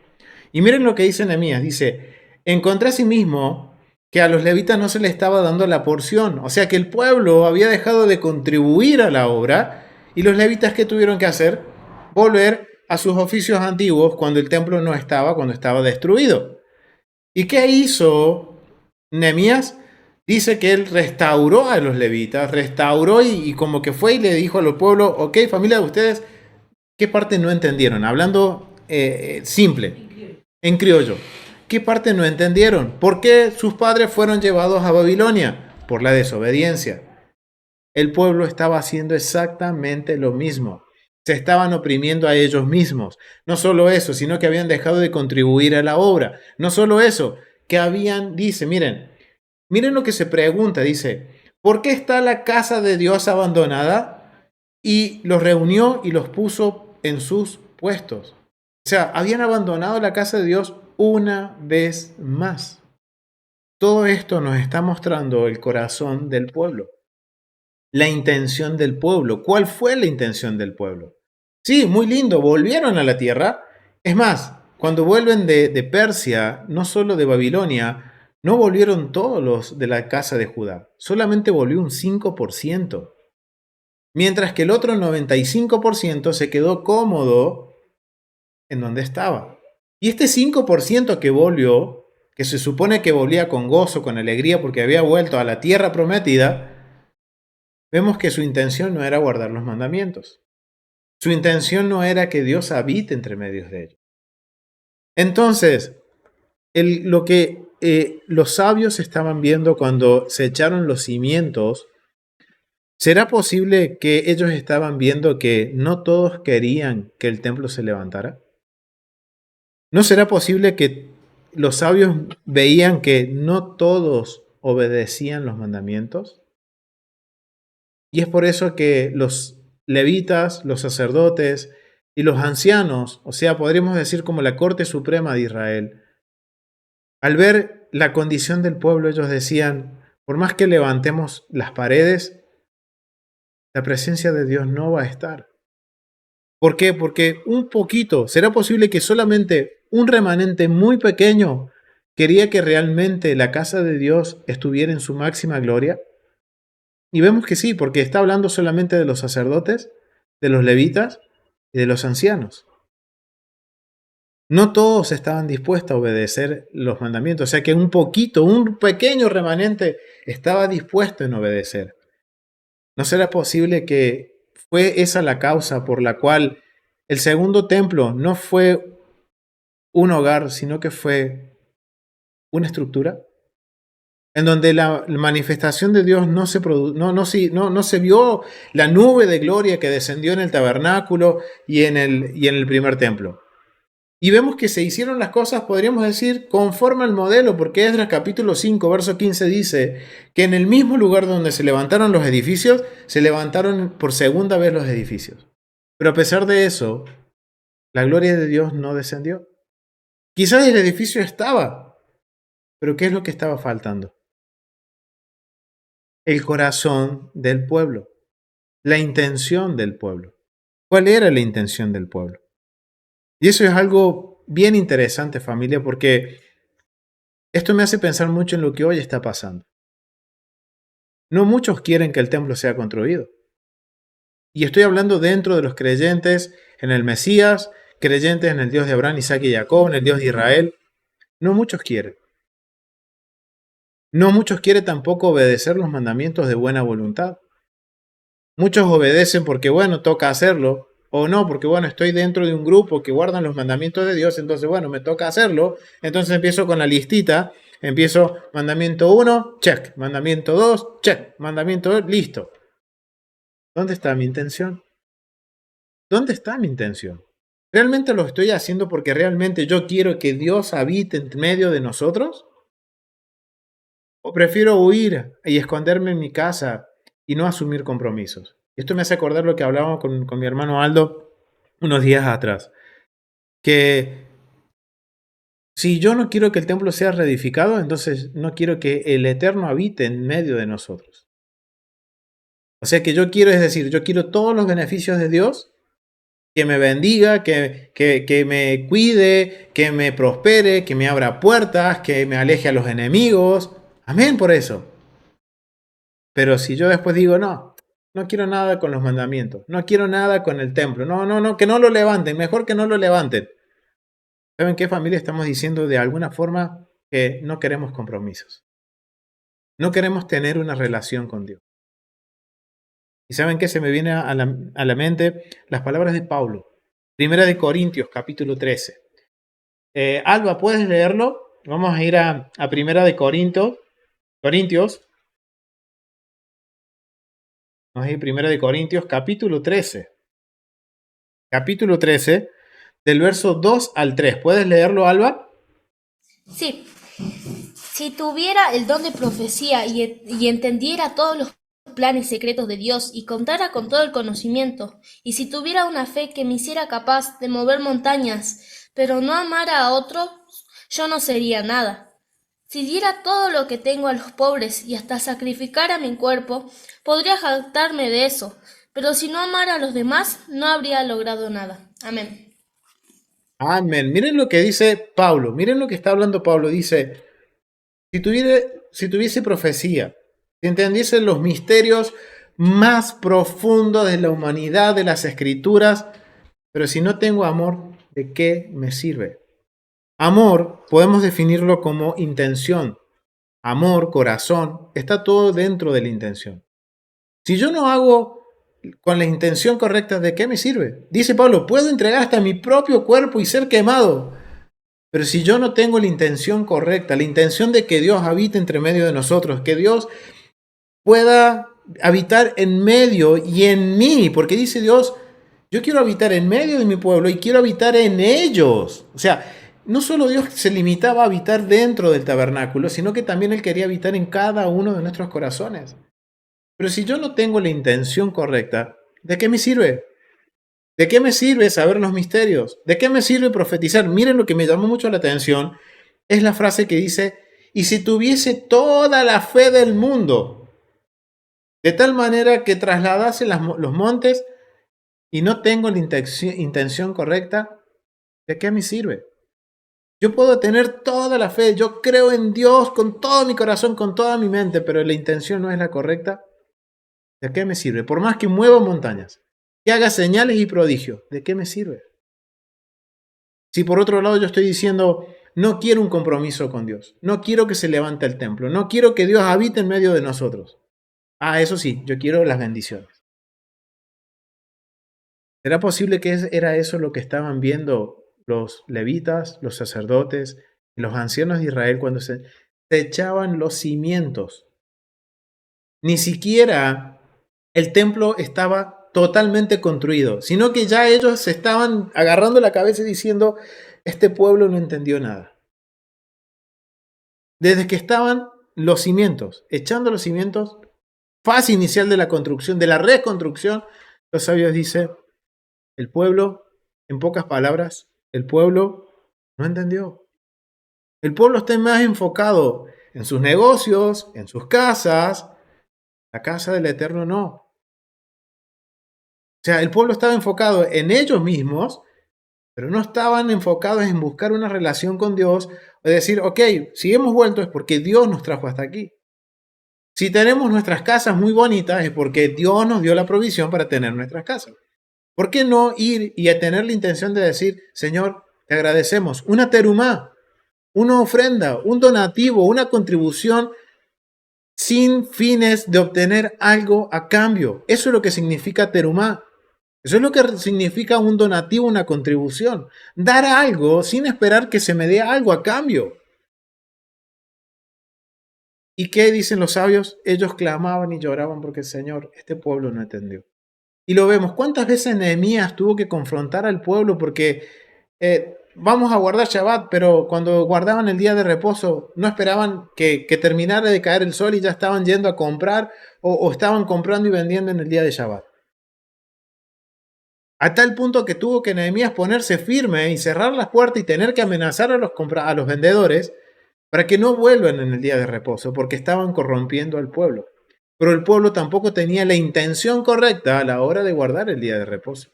Y miren lo que dice Nehemías. Dice, encontré asimismo que a los levitas no se les estaba dando la porción. O sea que el pueblo había dejado de contribuir a la obra. ¿Y los levitas qué tuvieron que hacer? Volver a sus oficios antiguos cuando el templo no estaba, cuando estaba destruido. ¿Y qué hizo Nehemías? Dice que él restauró a los levitas, restauró y como que fue y le dijo al pueblo, ok, familia de ustedes, ¿qué parte no entendieron? Hablando simple, en criollo. ¿Qué parte no entendieron? ¿Por qué sus padres fueron llevados a Babilonia? Por la desobediencia. El pueblo estaba haciendo exactamente lo mismo. Se estaban oprimiendo a ellos mismos. No solo eso, sino que habían dejado de contribuir a la obra. No solo eso, que dice, miren lo que se pregunta, dice, ¿por qué está la casa de Dios abandonada? Y los reunió y los puso en sus puestos. O sea, habían abandonado la casa de Dios una vez más. Todo esto nos está mostrando el corazón del pueblo. La intención del pueblo. ¿Cuál fue la intención del pueblo? Sí, muy lindo, volvieron a la tierra. Es más, cuando vuelven de Persia, no solo de Babilonia, no volvieron todos los de la casa de Judá. Solamente volvió un 5%. Mientras que el otro 95% se quedó cómodo en donde estaba. Y este 5% que volvió, que se supone que volvía con gozo, con alegría, porque había vuelto a la tierra prometida, vemos que su intención no era guardar los mandamientos. Su intención no era que Dios habite entre medios de ellos. Entonces, lo que los sabios estaban viendo cuando se echaron los cimientos, ¿será posible que ellos estaban viendo que no todos querían que el templo se levantara? ¿No será posible que los sabios veían que no todos obedecían los mandamientos? Y es por eso que los levitas, los sacerdotes y los ancianos, o sea, podríamos decir como la Corte Suprema de Israel, al ver la condición del pueblo, ellos decían, por más que levantemos las paredes, la presencia de Dios no va a estar. ¿Por qué? Porque un poquito, ¿será posible que solamente un remanente muy pequeño quería que realmente la casa de Dios estuviera en su máxima gloria? Y vemos que sí, porque está hablando solamente de los sacerdotes, de los levitas y de los ancianos. No todos estaban dispuestos a obedecer los mandamientos, o sea que un pequeño remanente estaba dispuesto en obedecer. ¿No será posible que fue esa la causa por la cual el segundo templo no fue un hogar, sino que fue una estructura? En donde la manifestación de Dios no se vio la nube de gloria que descendió en el tabernáculo y en el primer templo. Y vemos que se hicieron las cosas, podríamos decir, conforme al modelo, porque Esdras capítulo 5, verso 15 dice que en el mismo lugar donde se levantaron los edificios, se levantaron por segunda vez los edificios. Pero a pesar de eso, la gloria de Dios no descendió. Quizás el edificio estaba, pero ¿qué es lo que estaba faltando? El corazón del pueblo, la intención del pueblo. ¿Cuál era la intención del pueblo? Y eso es algo bien interesante, familia, porque esto me hace pensar mucho en lo que hoy está pasando. No muchos quieren que el templo sea construido. Y estoy hablando dentro de los creyentes en el Mesías, creyentes en el Dios de Abraham, Isaac y Jacob, en el Dios de Israel. No muchos quieren. No muchos quieren tampoco obedecer los mandamientos de buena voluntad. Muchos obedecen porque, bueno, toca hacerlo, o no, porque, bueno, estoy dentro de un grupo que guardan los mandamientos de Dios, entonces, bueno, me toca hacerlo. Entonces empiezo con la listita, empiezo mandamiento 1, check, mandamiento 2, check, mandamiento 2, listo. ¿Dónde está mi intención? ¿Dónde está mi intención? ¿Realmente lo estoy haciendo porque realmente yo quiero que Dios habite en medio de nosotros? ¿O prefiero huir y esconderme en mi casa y no asumir compromisos? Esto me hace acordar lo que hablábamos con mi hermano Aldo unos días atrás. Que si yo no quiero que el templo sea reedificado, entonces no quiero que el Eterno habite en medio de nosotros. O sea que yo quiero, es decir, yo quiero todos los beneficios de Dios, que me bendiga, que me cuide, que me prospere, que me abra puertas, que me aleje a los enemigos. Amén por eso. Pero si yo después digo, no quiero nada con los mandamientos, no quiero nada con el templo, no, que no lo levanten, mejor que no lo levanten. ¿Saben qué, familia? Estamos diciendo de alguna forma que no queremos compromisos. No queremos tener una relación con Dios. ¿Y saben qué? Se me viene a la mente las palabras de Pablo. Primera de Corintios, capítulo 13. Alba, ¿puedes leerlo? Vamos a ir a Primera de Corintios. Vamos a ir a Primera de Corintios, capítulo 13. Capítulo 13, del verso 2 al 3. ¿Puedes leerlo, Alba? Sí. Si tuviera el don de profecía y entendiera todos los planes secretos de Dios y contara con todo el conocimiento, y si tuviera una fe que me hiciera capaz de mover montañas, pero no amara a otros, yo no sería nada. Si diera todo lo que tengo a los pobres y hasta sacrificara mi cuerpo, podría jactarme de eso, pero si no amara a los demás, no habría logrado nada. Amén. Amén. Miren lo que dice Pablo. Miren lo que está hablando Pablo. Dice, si tuviese profecía, si entendiese los misterios más profundos de la humanidad, de las escrituras, pero si no tengo amor, ¿de qué me sirve? Amor podemos definirlo como intención. Amor, corazón, está todo dentro de la intención. Si yo no hago con la intención correcta, ¿de qué me sirve? Dice Pablo, puedo entregar hasta mi propio cuerpo y ser quemado. Pero si yo no tengo la intención correcta, la intención de que Dios habite entre medio de nosotros, que Dios pueda habitar en medio y en mí, porque dice Dios, yo quiero habitar en medio de mi pueblo y quiero habitar en ellos. O sea, no solo Dios se limitaba a habitar dentro del tabernáculo, sino que también Él quería habitar en cada uno de nuestros corazones. Pero si yo no tengo la intención correcta, ¿de qué me sirve? ¿De qué me sirve saber los misterios? ¿De qué me sirve profetizar? Miren lo que me llamó mucho la atención, es la frase que dice, y si tuviese toda la fe del mundo, de tal manera que trasladase los montes y no tengo la intención correcta, ¿de qué me sirve? Yo puedo tener toda la fe, yo creo en Dios con todo mi corazón, con toda mi mente, pero la intención no es la correcta, ¿de qué me sirve? Por más que mueva montañas, que haga señales y prodigios, ¿de qué me sirve? Si por otro lado yo estoy diciendo, no quiero un compromiso con Dios, no quiero que se levante el templo, no quiero que Dios habite en medio de nosotros. Eso sí, yo quiero las bendiciones. ¿Será posible que era eso lo que estaban viendo los levitas, los sacerdotes y los ancianos de Israel cuando se echaban los cimientos? Ni siquiera el templo estaba totalmente construido, sino que ya ellos se estaban agarrando la cabeza y diciendo, este pueblo no entendió nada. Desde que estaban los cimientos, echando los cimientos, fase inicial de la construcción, de la reconstrucción, los sabios dicen, el pueblo, en pocas palabras, el pueblo no entendió. El pueblo está más enfocado en sus negocios, en sus casas. La casa del Eterno no. O sea, el pueblo estaba enfocado en ellos mismos, pero no estaban enfocados en buscar una relación con Dios o decir, ok, si hemos vuelto es porque Dios nos trajo hasta aquí. Si tenemos nuestras casas muy bonitas es porque Dios nos dio la provisión para tener nuestras casas. ¿Por qué no ir y a tener la intención de decir, Señor, te agradecemos, una terumá, una ofrenda, un donativo, una contribución sin fines de obtener algo a cambio? Eso es lo que significa terumá. Eso es lo que significa un donativo, una contribución. Dar algo sin esperar que se me dé algo a cambio. ¿Y qué dicen los sabios? Ellos clamaban y lloraban porque, Señor, este pueblo no entendió. Y lo vemos. ¿Cuántas veces Nehemías tuvo que confrontar al pueblo porque vamos a guardar Shabbat, pero cuando guardaban el día de reposo no esperaban que terminara de caer el sol y ya estaban yendo a comprar o estaban comprando y vendiendo en el día de Shabbat? A tal punto que tuvo que Nehemías ponerse firme y cerrar las puertas y tener que amenazar a los vendedores para que no vuelvan en el día de reposo, porque estaban corrompiendo al pueblo. Pero el pueblo tampoco tenía la intención correcta a la hora de guardar el día de reposo.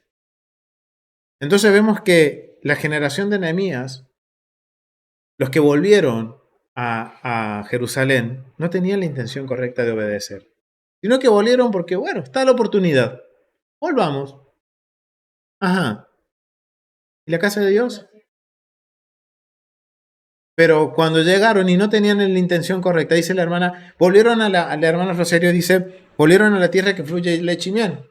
Entonces vemos que la generación de Nehemías, los que volvieron a Jerusalén, no tenían la intención correcta de obedecer, sino que volvieron porque, bueno, está la oportunidad. Volvamos. Ajá. ¿Y la casa de Dios? Pero cuando llegaron y no tenían la intención correcta, dice la hermana, volvieron a la hermana Rosario, dice, volvieron a la tierra que fluye leche y miel.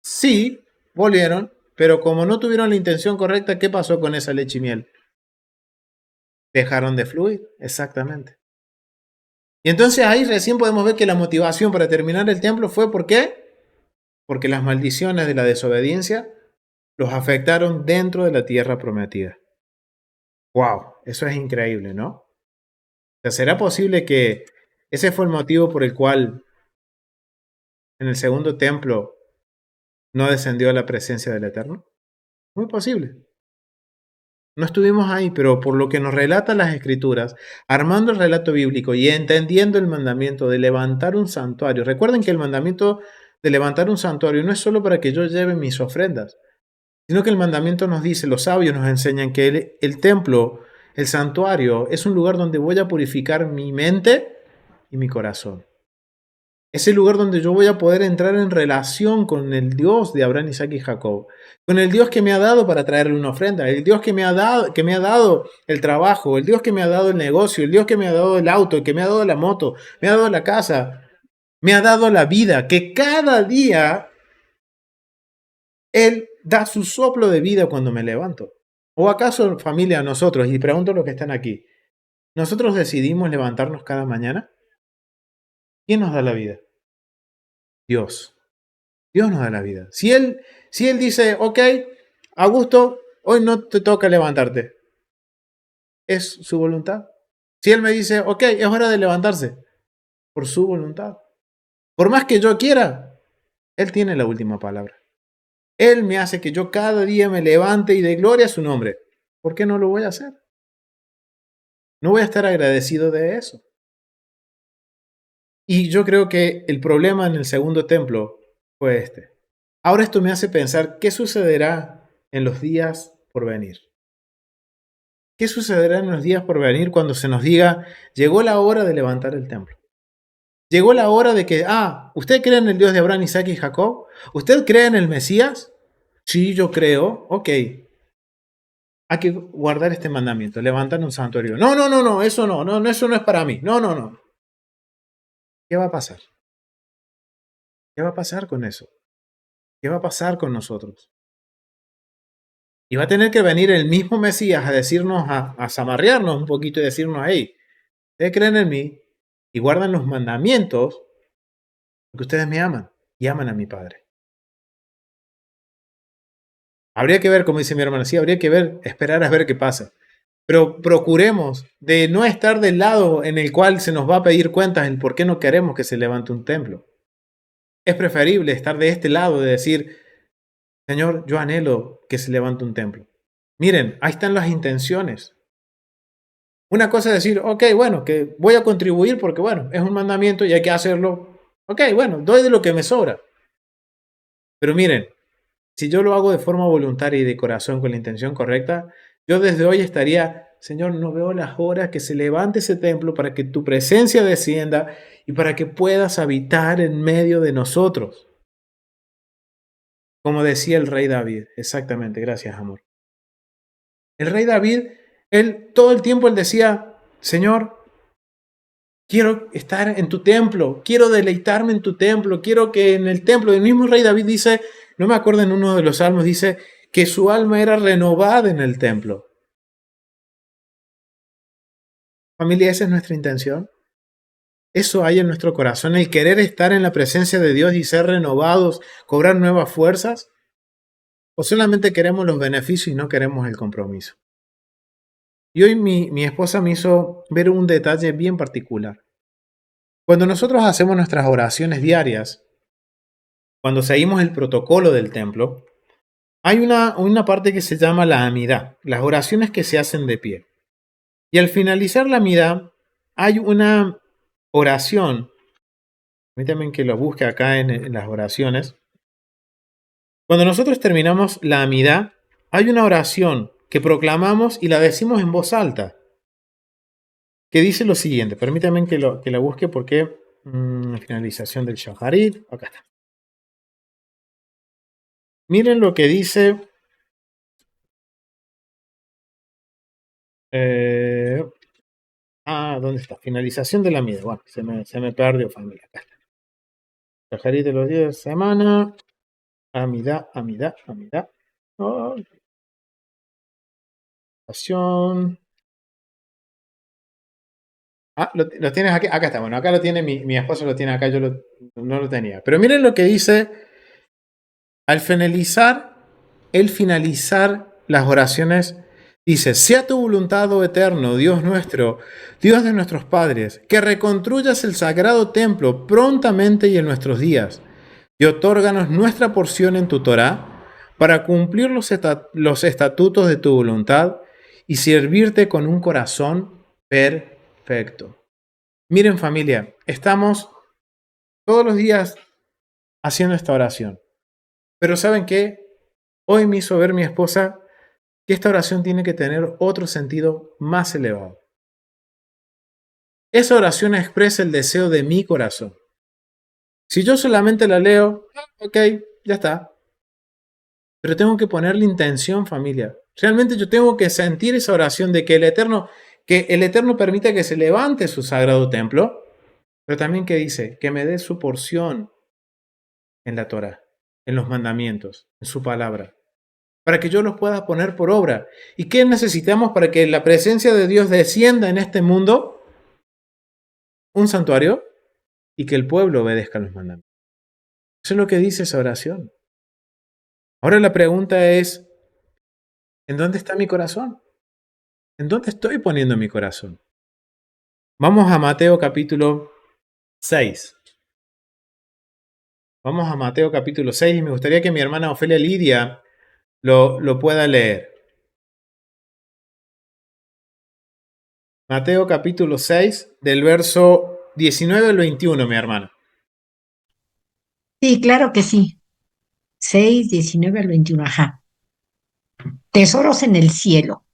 Sí, volvieron, pero como no tuvieron la intención correcta, ¿qué pasó con esa leche y miel? Dejaron de fluir, exactamente. Y entonces ahí recién podemos ver que la motivación para terminar el templo fue ¿por qué? Porque las maldiciones de la desobediencia los afectaron dentro de la tierra prometida. ¡Wow! Eso es increíble, ¿no? O sea, ¿será posible que ese fue el motivo por el cual en el segundo templo no descendió a la presencia del Eterno? Muy posible. No estuvimos ahí, pero por lo que nos relatan las Escrituras, armando el relato bíblico y entendiendo el mandamiento de levantar un santuario. Recuerden que el mandamiento de levantar un santuario no es solo para que yo lleve mis ofrendas, sino que el mandamiento nos dice, los sabios nos enseñan que el templo, el santuario, es un lugar donde voy a purificar mi mente y mi corazón. Es el lugar donde yo voy a poder entrar en relación con el Dios de Abraham, Isaac y Jacob, con el Dios que me ha dado para traerle una ofrenda, el Dios que me ha dado el trabajo, el Dios que me ha dado el negocio, el Dios que me ha dado el auto, el que me ha dado la moto, me ha dado la casa, me ha dado la vida, que cada día Él da su soplo de vida cuando me levanto. ¿O acaso, familia, nosotros, y pregunto a los que están aquí, nosotros decidimos levantarnos cada mañana? ¿Quién nos da la vida? Dios. Dios nos da la vida. Si él dice, ok, Augusto, hoy no te toca levantarte, es su voluntad. Si Él me dice, ok, es hora de levantarse, por su voluntad. Por más que yo quiera, Él tiene la última palabra. Él me hace que yo cada día me levante y dé gloria a su nombre. ¿Por qué no lo voy a hacer? No voy a estar agradecido de eso. Y yo creo que el problema en el segundo templo fue este. Ahora esto me hace pensar qué sucederá en los días por venir. ¿Qué sucederá en los días por venir cuando se nos diga, llegó la hora de levantar el templo? Llegó la hora de que, ¿usted cree en el Dios de Abraham, Isaac y Jacob? ¿Usted cree en el Mesías? Sí, yo creo. Ok. Hay que guardar este mandamiento, levantar un santuario. No, eso no, eso no es para mí. No. ¿Qué va a pasar? ¿Qué va a pasar con eso? ¿Qué va a pasar con nosotros? Y va a tener que venir el mismo Mesías a decirnos, a zamarrearnos un poquito y decirnos, hey, ustedes creen en mí y guardan los mandamientos porque ustedes me aman y aman a mi Padre. Habría que ver, como dice mi hermana, sí, habría que ver, esperar a ver qué pasa. Pero procuremos de no estar del lado en el cual se nos va a pedir cuentas el por qué no queremos que se levante un templo. Es preferible estar de este lado, de decir, Señor, yo anhelo que se levante un templo. Miren, ahí están las intenciones. Una cosa es decir, ok, bueno, que voy a contribuir porque, bueno, es un mandamiento y hay que hacerlo. Ok, bueno, doy de lo que me sobra. Pero miren, si yo lo hago de forma voluntaria y de corazón con la intención correcta, yo desde hoy estaría, Señor, no veo las horas que se levante ese templo para que tu presencia descienda y para que puedas habitar en medio de nosotros. Como decía el rey David, exactamente, gracias, amor. El rey David, él todo el tiempo él decía, Señor, quiero estar en tu templo, quiero deleitarme en tu templo, quiero que en el templo, el mismo rey David dice, no me acuerdo en uno de los salmos, dice que su alma era renovada en el templo. Familia, esa es nuestra intención. Eso hay en nuestro corazón, el querer estar en la presencia de Dios y ser renovados, cobrar nuevas fuerzas. ¿O solamente queremos los beneficios y no queremos el compromiso? Y hoy mi esposa me hizo ver un detalle bien particular. Cuando nosotros hacemos nuestras oraciones diarias, cuando seguimos el protocolo del templo, hay una parte que se llama la amidá, las oraciones que se hacen de pie. Y al finalizar la amidá, hay una oración, permítanme que lo busque acá en las oraciones. Cuando nosotros terminamos la amidá, hay una oración que proclamamos y la decimos en voz alta, que dice lo siguiente. Permítanme que la busque porque finalización del Shaharit, acá está. Miren lo que dice. ¿Dónde está? Finalización de la amida. Bueno, se me perdió, familia. Acá está. Shaharit de los días de semana. Amidá. Oh, oración. Lo tienes aquí. Acá está. Bueno, acá lo tiene mi esposo, lo tiene acá. Yo no lo tenía. Pero miren lo que dice. Al finalizar las oraciones, dice, sea tu voluntad, oh eterno, Dios nuestro, Dios de nuestros padres, que reconstruyas el sagrado templo prontamente y en nuestros días, y otórganos nuestra porción en tu Torá, para cumplir los estatutos de tu voluntad y servirte con un corazón perfecto. Miren, familia, estamos todos los días haciendo esta oración. Pero ¿saben qué? Hoy me hizo ver mi esposa que esta oración tiene que tener otro sentido más elevado. Esa oración expresa el deseo de mi corazón. Si yo solamente la leo, ok, ya está. Pero tengo que ponerle intención, familia. Realmente yo tengo que sentir esa oración de que el Eterno permita que se levante su sagrado templo, pero también que dice, que me dé su porción en la Torah, en los mandamientos, en su palabra, para que yo los pueda poner por obra. ¿Y qué necesitamos para que la presencia de Dios descienda en este mundo? Un santuario y que el pueblo obedezca los mandamientos. Eso es lo que dice esa oración. Ahora la pregunta es, ¿en dónde está mi corazón? ¿En dónde estoy poniendo mi corazón? Vamos a Mateo capítulo 6. Vamos a Mateo capítulo 6 y me gustaría que mi hermana Ofelia Lidia lo pueda leer. Mateo capítulo 6, del verso 19 al 21, mi hermana. Sí, claro que sí. 6, 19 al 21, ajá. Tesoros en el cielo.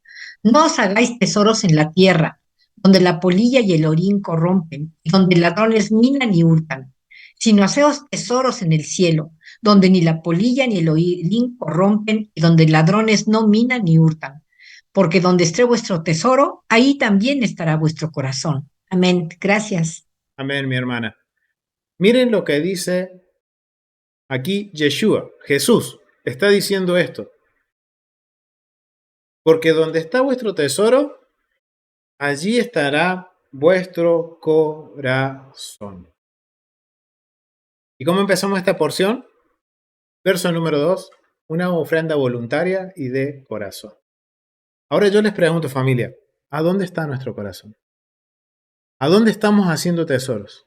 No os hagáis tesoros en la tierra, donde la polilla y el orín corrompen, y donde ladrones minan y hurtan, sino haceos tesoros en el cielo, donde ni la polilla ni el orín corrompen, y donde ladrones no minan ni hurtan. Porque donde esté vuestro tesoro, ahí también estará vuestro corazón. Amén. Gracias. Amén, mi hermana. Miren lo que dice aquí Yeshua, Jesús, está diciendo esto. Porque donde está vuestro tesoro, allí estará vuestro corazón. ¿Y cómo empezamos esta porción? Verso número 2. una ofrenda voluntaria y de corazón. Ahora yo les pregunto, familia, ¿a dónde está nuestro corazón? ¿A dónde estamos haciendo tesoros?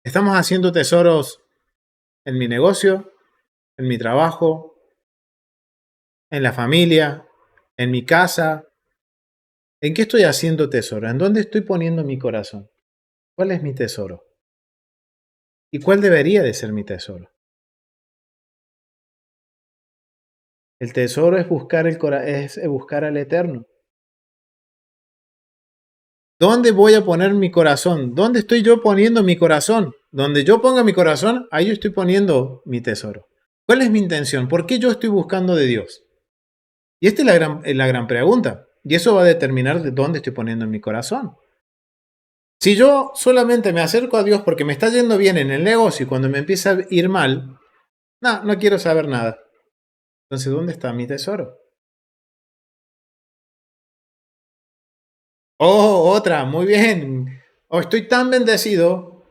¿Estamos haciendo tesoros en mi negocio, en mi trabajo, en la familia, en mi casa? ¿En qué estoy haciendo tesoro? ¿En dónde estoy poniendo mi corazón? ¿Cuál es mi tesoro? ¿Y cuál debería de ser mi tesoro? El tesoro es buscar es buscar al Eterno. ¿Dónde voy a poner mi corazón? ¿Dónde estoy yo poniendo mi corazón? Donde yo ponga mi corazón, ahí yo estoy poniendo mi tesoro. ¿Cuál es mi intención? ¿Por qué yo estoy buscando de Dios? Y esta es la gran pregunta. Y eso va a determinar de dónde estoy poniendo mi corazón. Si yo solamente me acerco a Dios porque me está yendo bien en el negocio y cuando me empieza a ir mal, no quiero saber nada. Entonces, ¿dónde está mi tesoro? Oh, otra, muy bien. Oh, estoy tan bendecido,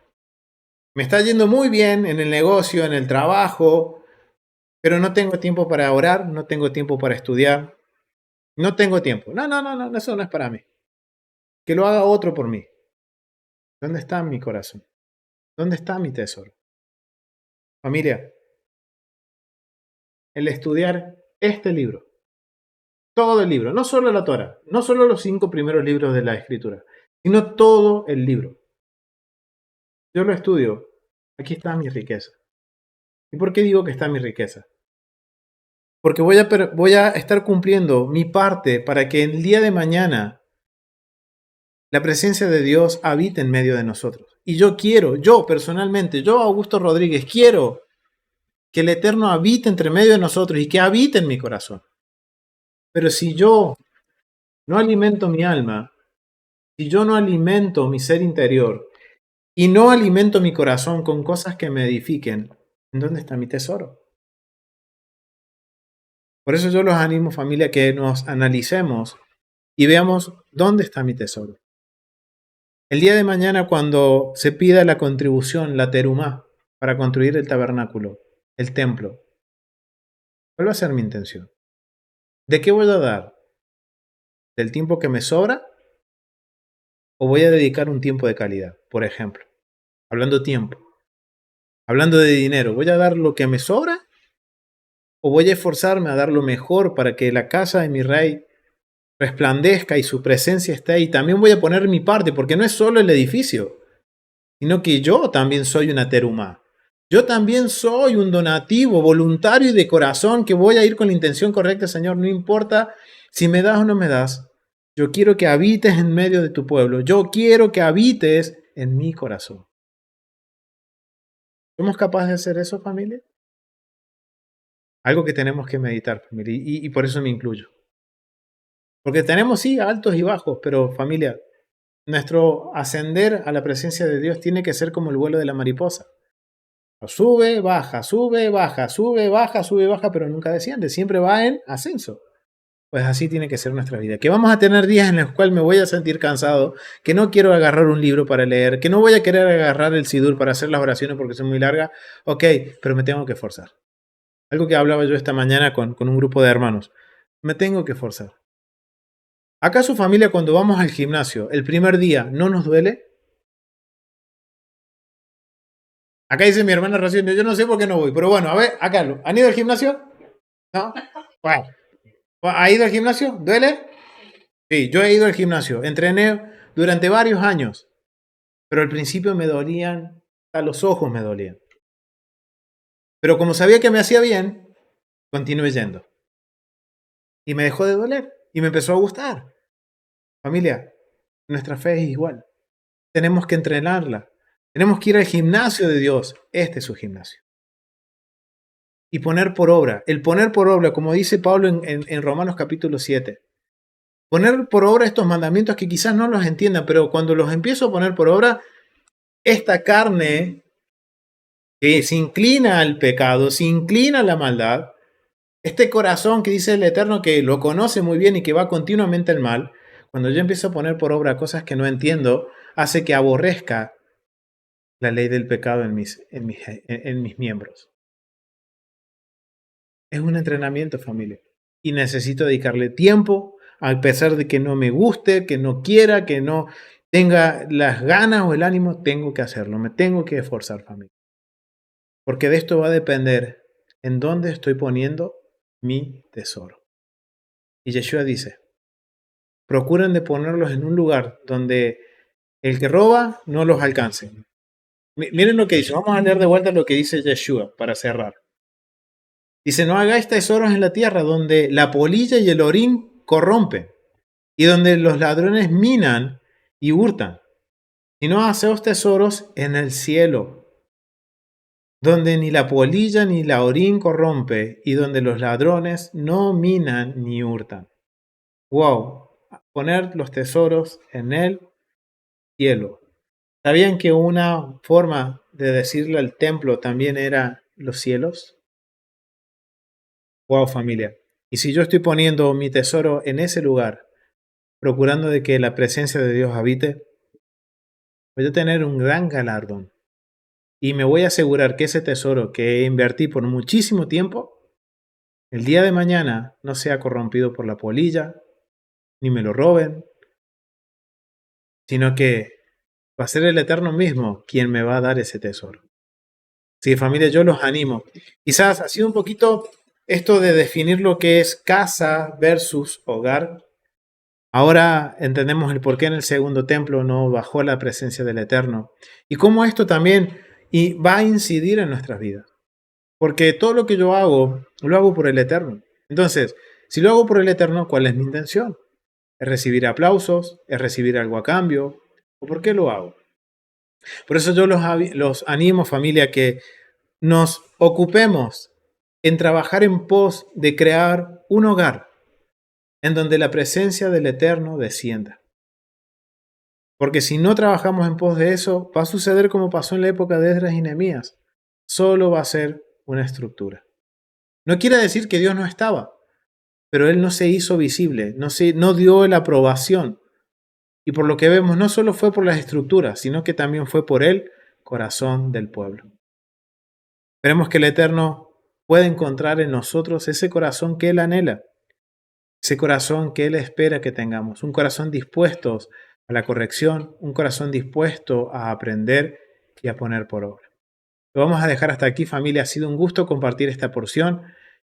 me está yendo muy bien en el negocio, en el trabajo, pero no tengo tiempo para orar, no tengo tiempo para estudiar, no tengo tiempo. No, eso no es para mí. Que lo haga otro por mí. ¿Dónde está mi corazón? ¿Dónde está mi tesoro? Familia, el estudiar este libro, todo el libro, no solo la Torah, no solo los 5 primeros libros de la Escritura, sino todo el libro. Yo lo estudio, aquí está mi riqueza. ¿Y por qué digo que está mi riqueza? Porque voy a estar cumpliendo mi parte para que el día de mañana la presencia de Dios habite en medio de nosotros. Y yo personalmente, yo Augusto Rodríguez, quiero que el Eterno habite entre medio de nosotros y que habite en mi corazón. Pero si yo no alimento mi alma, si yo no alimento mi ser interior y no alimento mi corazón con cosas que me edifiquen, ¿en dónde está mi tesoro? Por eso yo los animo, familia, que nos analicemos y veamos dónde está mi tesoro. El día de mañana, cuando se pida la contribución, la terumá, para construir el tabernáculo, el templo, ¿cuál va a ser mi intención? ¿De qué voy a dar? ¿Del tiempo que me sobra? ¿O voy a dedicar un tiempo de calidad? Por ejemplo, hablando tiempo, hablando de dinero, ¿voy a dar lo que me sobra? ¿O voy a esforzarme a dar lo mejor para que la casa de mi rey resplandezca y su presencia esté ahí? También voy a poner mi parte, porque no es solo el edificio, sino que yo también soy una terumá. Yo también soy un donativo voluntario y de corazón que voy a ir con la intención correcta, Señor. No importa si me das o no me das. Yo quiero que habites en medio de tu pueblo. Yo quiero que habites en mi corazón. ¿Somos capaces de hacer eso, familia? Algo que tenemos que meditar, familia. Y por eso me incluyo. Porque tenemos, sí, altos y bajos, pero familia, nuestro ascender a la presencia de Dios tiene que ser como el vuelo de la mariposa. Sube, baja, sube, baja, sube, baja, sube, baja, pero nunca desciende, siempre va en ascenso. Pues así tiene que ser nuestra vida. Que vamos a tener días en los cuales me voy a sentir cansado, que no quiero agarrar un libro para leer, que no voy a querer agarrar el sidur para hacer las oraciones porque son muy largas. Ok, pero me tengo que forzar. Algo que hablaba yo esta mañana con un grupo de hermanos. Me tengo que forzar. ¿Acaso, familia, cuando vamos al gimnasio, el primer día no nos duele? Acá dice mi hermana Rocío, yo no sé por qué no voy, pero bueno, a ver, acá, ¿han ido al gimnasio? ¿No? Bueno, ¿ha ido al gimnasio? ¿Duele? Sí, yo he ido al gimnasio, entrené durante varios años, pero al principio me dolían, a los ojos me dolían. Pero como sabía que me hacía bien, continué yendo. Y me dejó de doler, y me empezó a gustar. Familia, nuestra fe es igual. Tenemos que entrenarla. Tenemos que ir al gimnasio de Dios. Este es su gimnasio. Y poner por obra. El poner por obra, como dice Pablo en Romanos capítulo 7. Poner por obra estos mandamientos que quizás no los entiendan, pero cuando los empiezo a poner por obra, esta carne que se inclina al pecado, se inclina a la maldad, este corazón que dice el Eterno que lo conoce muy bien y que va continuamente al mal, cuando yo empiezo a poner por obra cosas que no entiendo, hace que aborrezca la ley del pecado en mis miembros. Es un entrenamiento, familia. Y necesito dedicarle tiempo, a pesar de que no me guste, que no quiera, que no tenga las ganas o el ánimo, tengo que hacerlo, me tengo que esforzar, familia. Porque de esto va a depender en dónde estoy poniendo mi tesoro. Y Yeshua dice, procuren de ponerlos en un lugar donde el que roba no los alcance. Miren lo que dice, vamos a leer de vuelta lo que dice Yeshua para cerrar. Dice, no hagáis tesoros en la tierra donde la polilla y el orín corrompen y donde los ladrones minan y hurtan, sino haceos tesoros en el cielo, donde ni la polilla ni la orín corrompe y donde los ladrones no minan ni hurtan. Wow, poner los tesoros en el cielo. ¿Sabían que una forma de decirle al templo también era los cielos? Wow, familia. Y si yo estoy poniendo mi tesoro en ese lugar, procurando de que la presencia de Dios habite, voy a tener un gran galardón. Y me voy a asegurar que ese tesoro que invertí por muchísimo tiempo, el día de mañana no sea corrompido por la polilla, ni me lo roben, sino que va a ser el Eterno mismo quien me va a dar ese tesoro. Sí, familia, yo los animo. Quizás ha sido un poquito esto de definir lo que es casa versus hogar. Ahora entendemos el por qué en el segundo templo no bajó la presencia del Eterno y cómo esto también va a incidir en nuestras vidas. Porque todo lo que yo hago, lo hago por el Eterno. Entonces, si lo hago por el Eterno, ¿cuál es mi intención? ¿Es recibir aplausos? ¿Es recibir algo a cambio? ¿O por qué lo hago? Por eso yo los animo, familia, que nos ocupemos en trabajar en pos de crear un hogar en donde la presencia del Eterno descienda. Porque si no trabajamos en pos de eso, va a suceder como pasó en la época de Esdras y Nehemías. Solo va a ser una estructura. No quiere decir que Dios no estaba, pero Él no se hizo visible, no dio la aprobación. Y por lo que vemos, no solo fue por las estructuras, sino que también fue por el corazón del pueblo. Esperemos que el Eterno pueda encontrar en nosotros ese corazón que Él anhela, ese corazón que Él espera que tengamos, un corazón dispuesto a la corrección, un corazón dispuesto a aprender y a poner por obra. Lo vamos a dejar hasta aquí, familia. Ha sido un gusto compartir esta porción.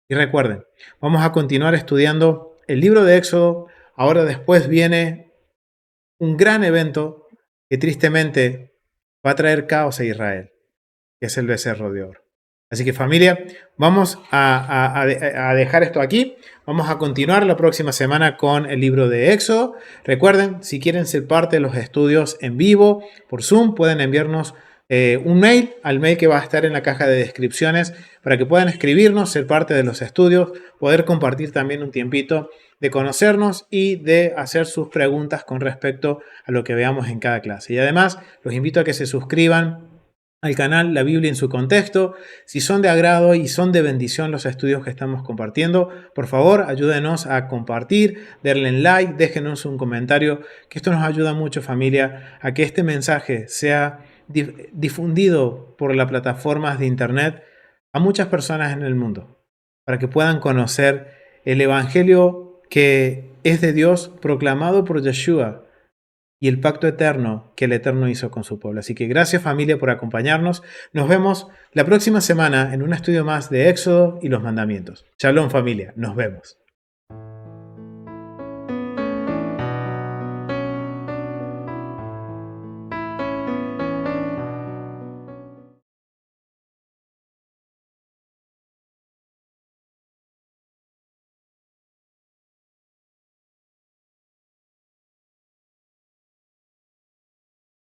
Y recuerden, vamos a continuar estudiando el libro de Éxodo. Ahora después viene un gran evento que tristemente va a traer caos a Israel, que es el becerro de oro. Así que familia, vamos a dejar esto aquí. Vamos a continuar la próxima semana con el libro de Éxodo. Recuerden, si quieren ser parte de los estudios en vivo por Zoom, pueden enviarnos un mail al mail que va a estar en la caja de descripciones para que puedan escribirnos, ser parte de los estudios, poder compartir también un tiempito de conocernos y de hacer sus preguntas con respecto a lo que veamos en cada clase. Y además, los invito a que se suscriban al canal La Biblia en su contexto. Si son de agrado y son de bendición los estudios que estamos compartiendo, por favor ayúdenos a compartir, denle en like, déjenos un comentario, que esto nos ayuda mucho, familia, a que este mensaje sea difundido por las plataformas de internet a muchas personas en el mundo, para que puedan conocer el evangelio que es de Dios proclamado por Yeshua y el pacto eterno que el Eterno hizo con su pueblo. Así que gracias, familia, por acompañarnos. Nos vemos la próxima semana en un estudio más de Éxodo y los mandamientos. Shalom, familia. Nos vemos.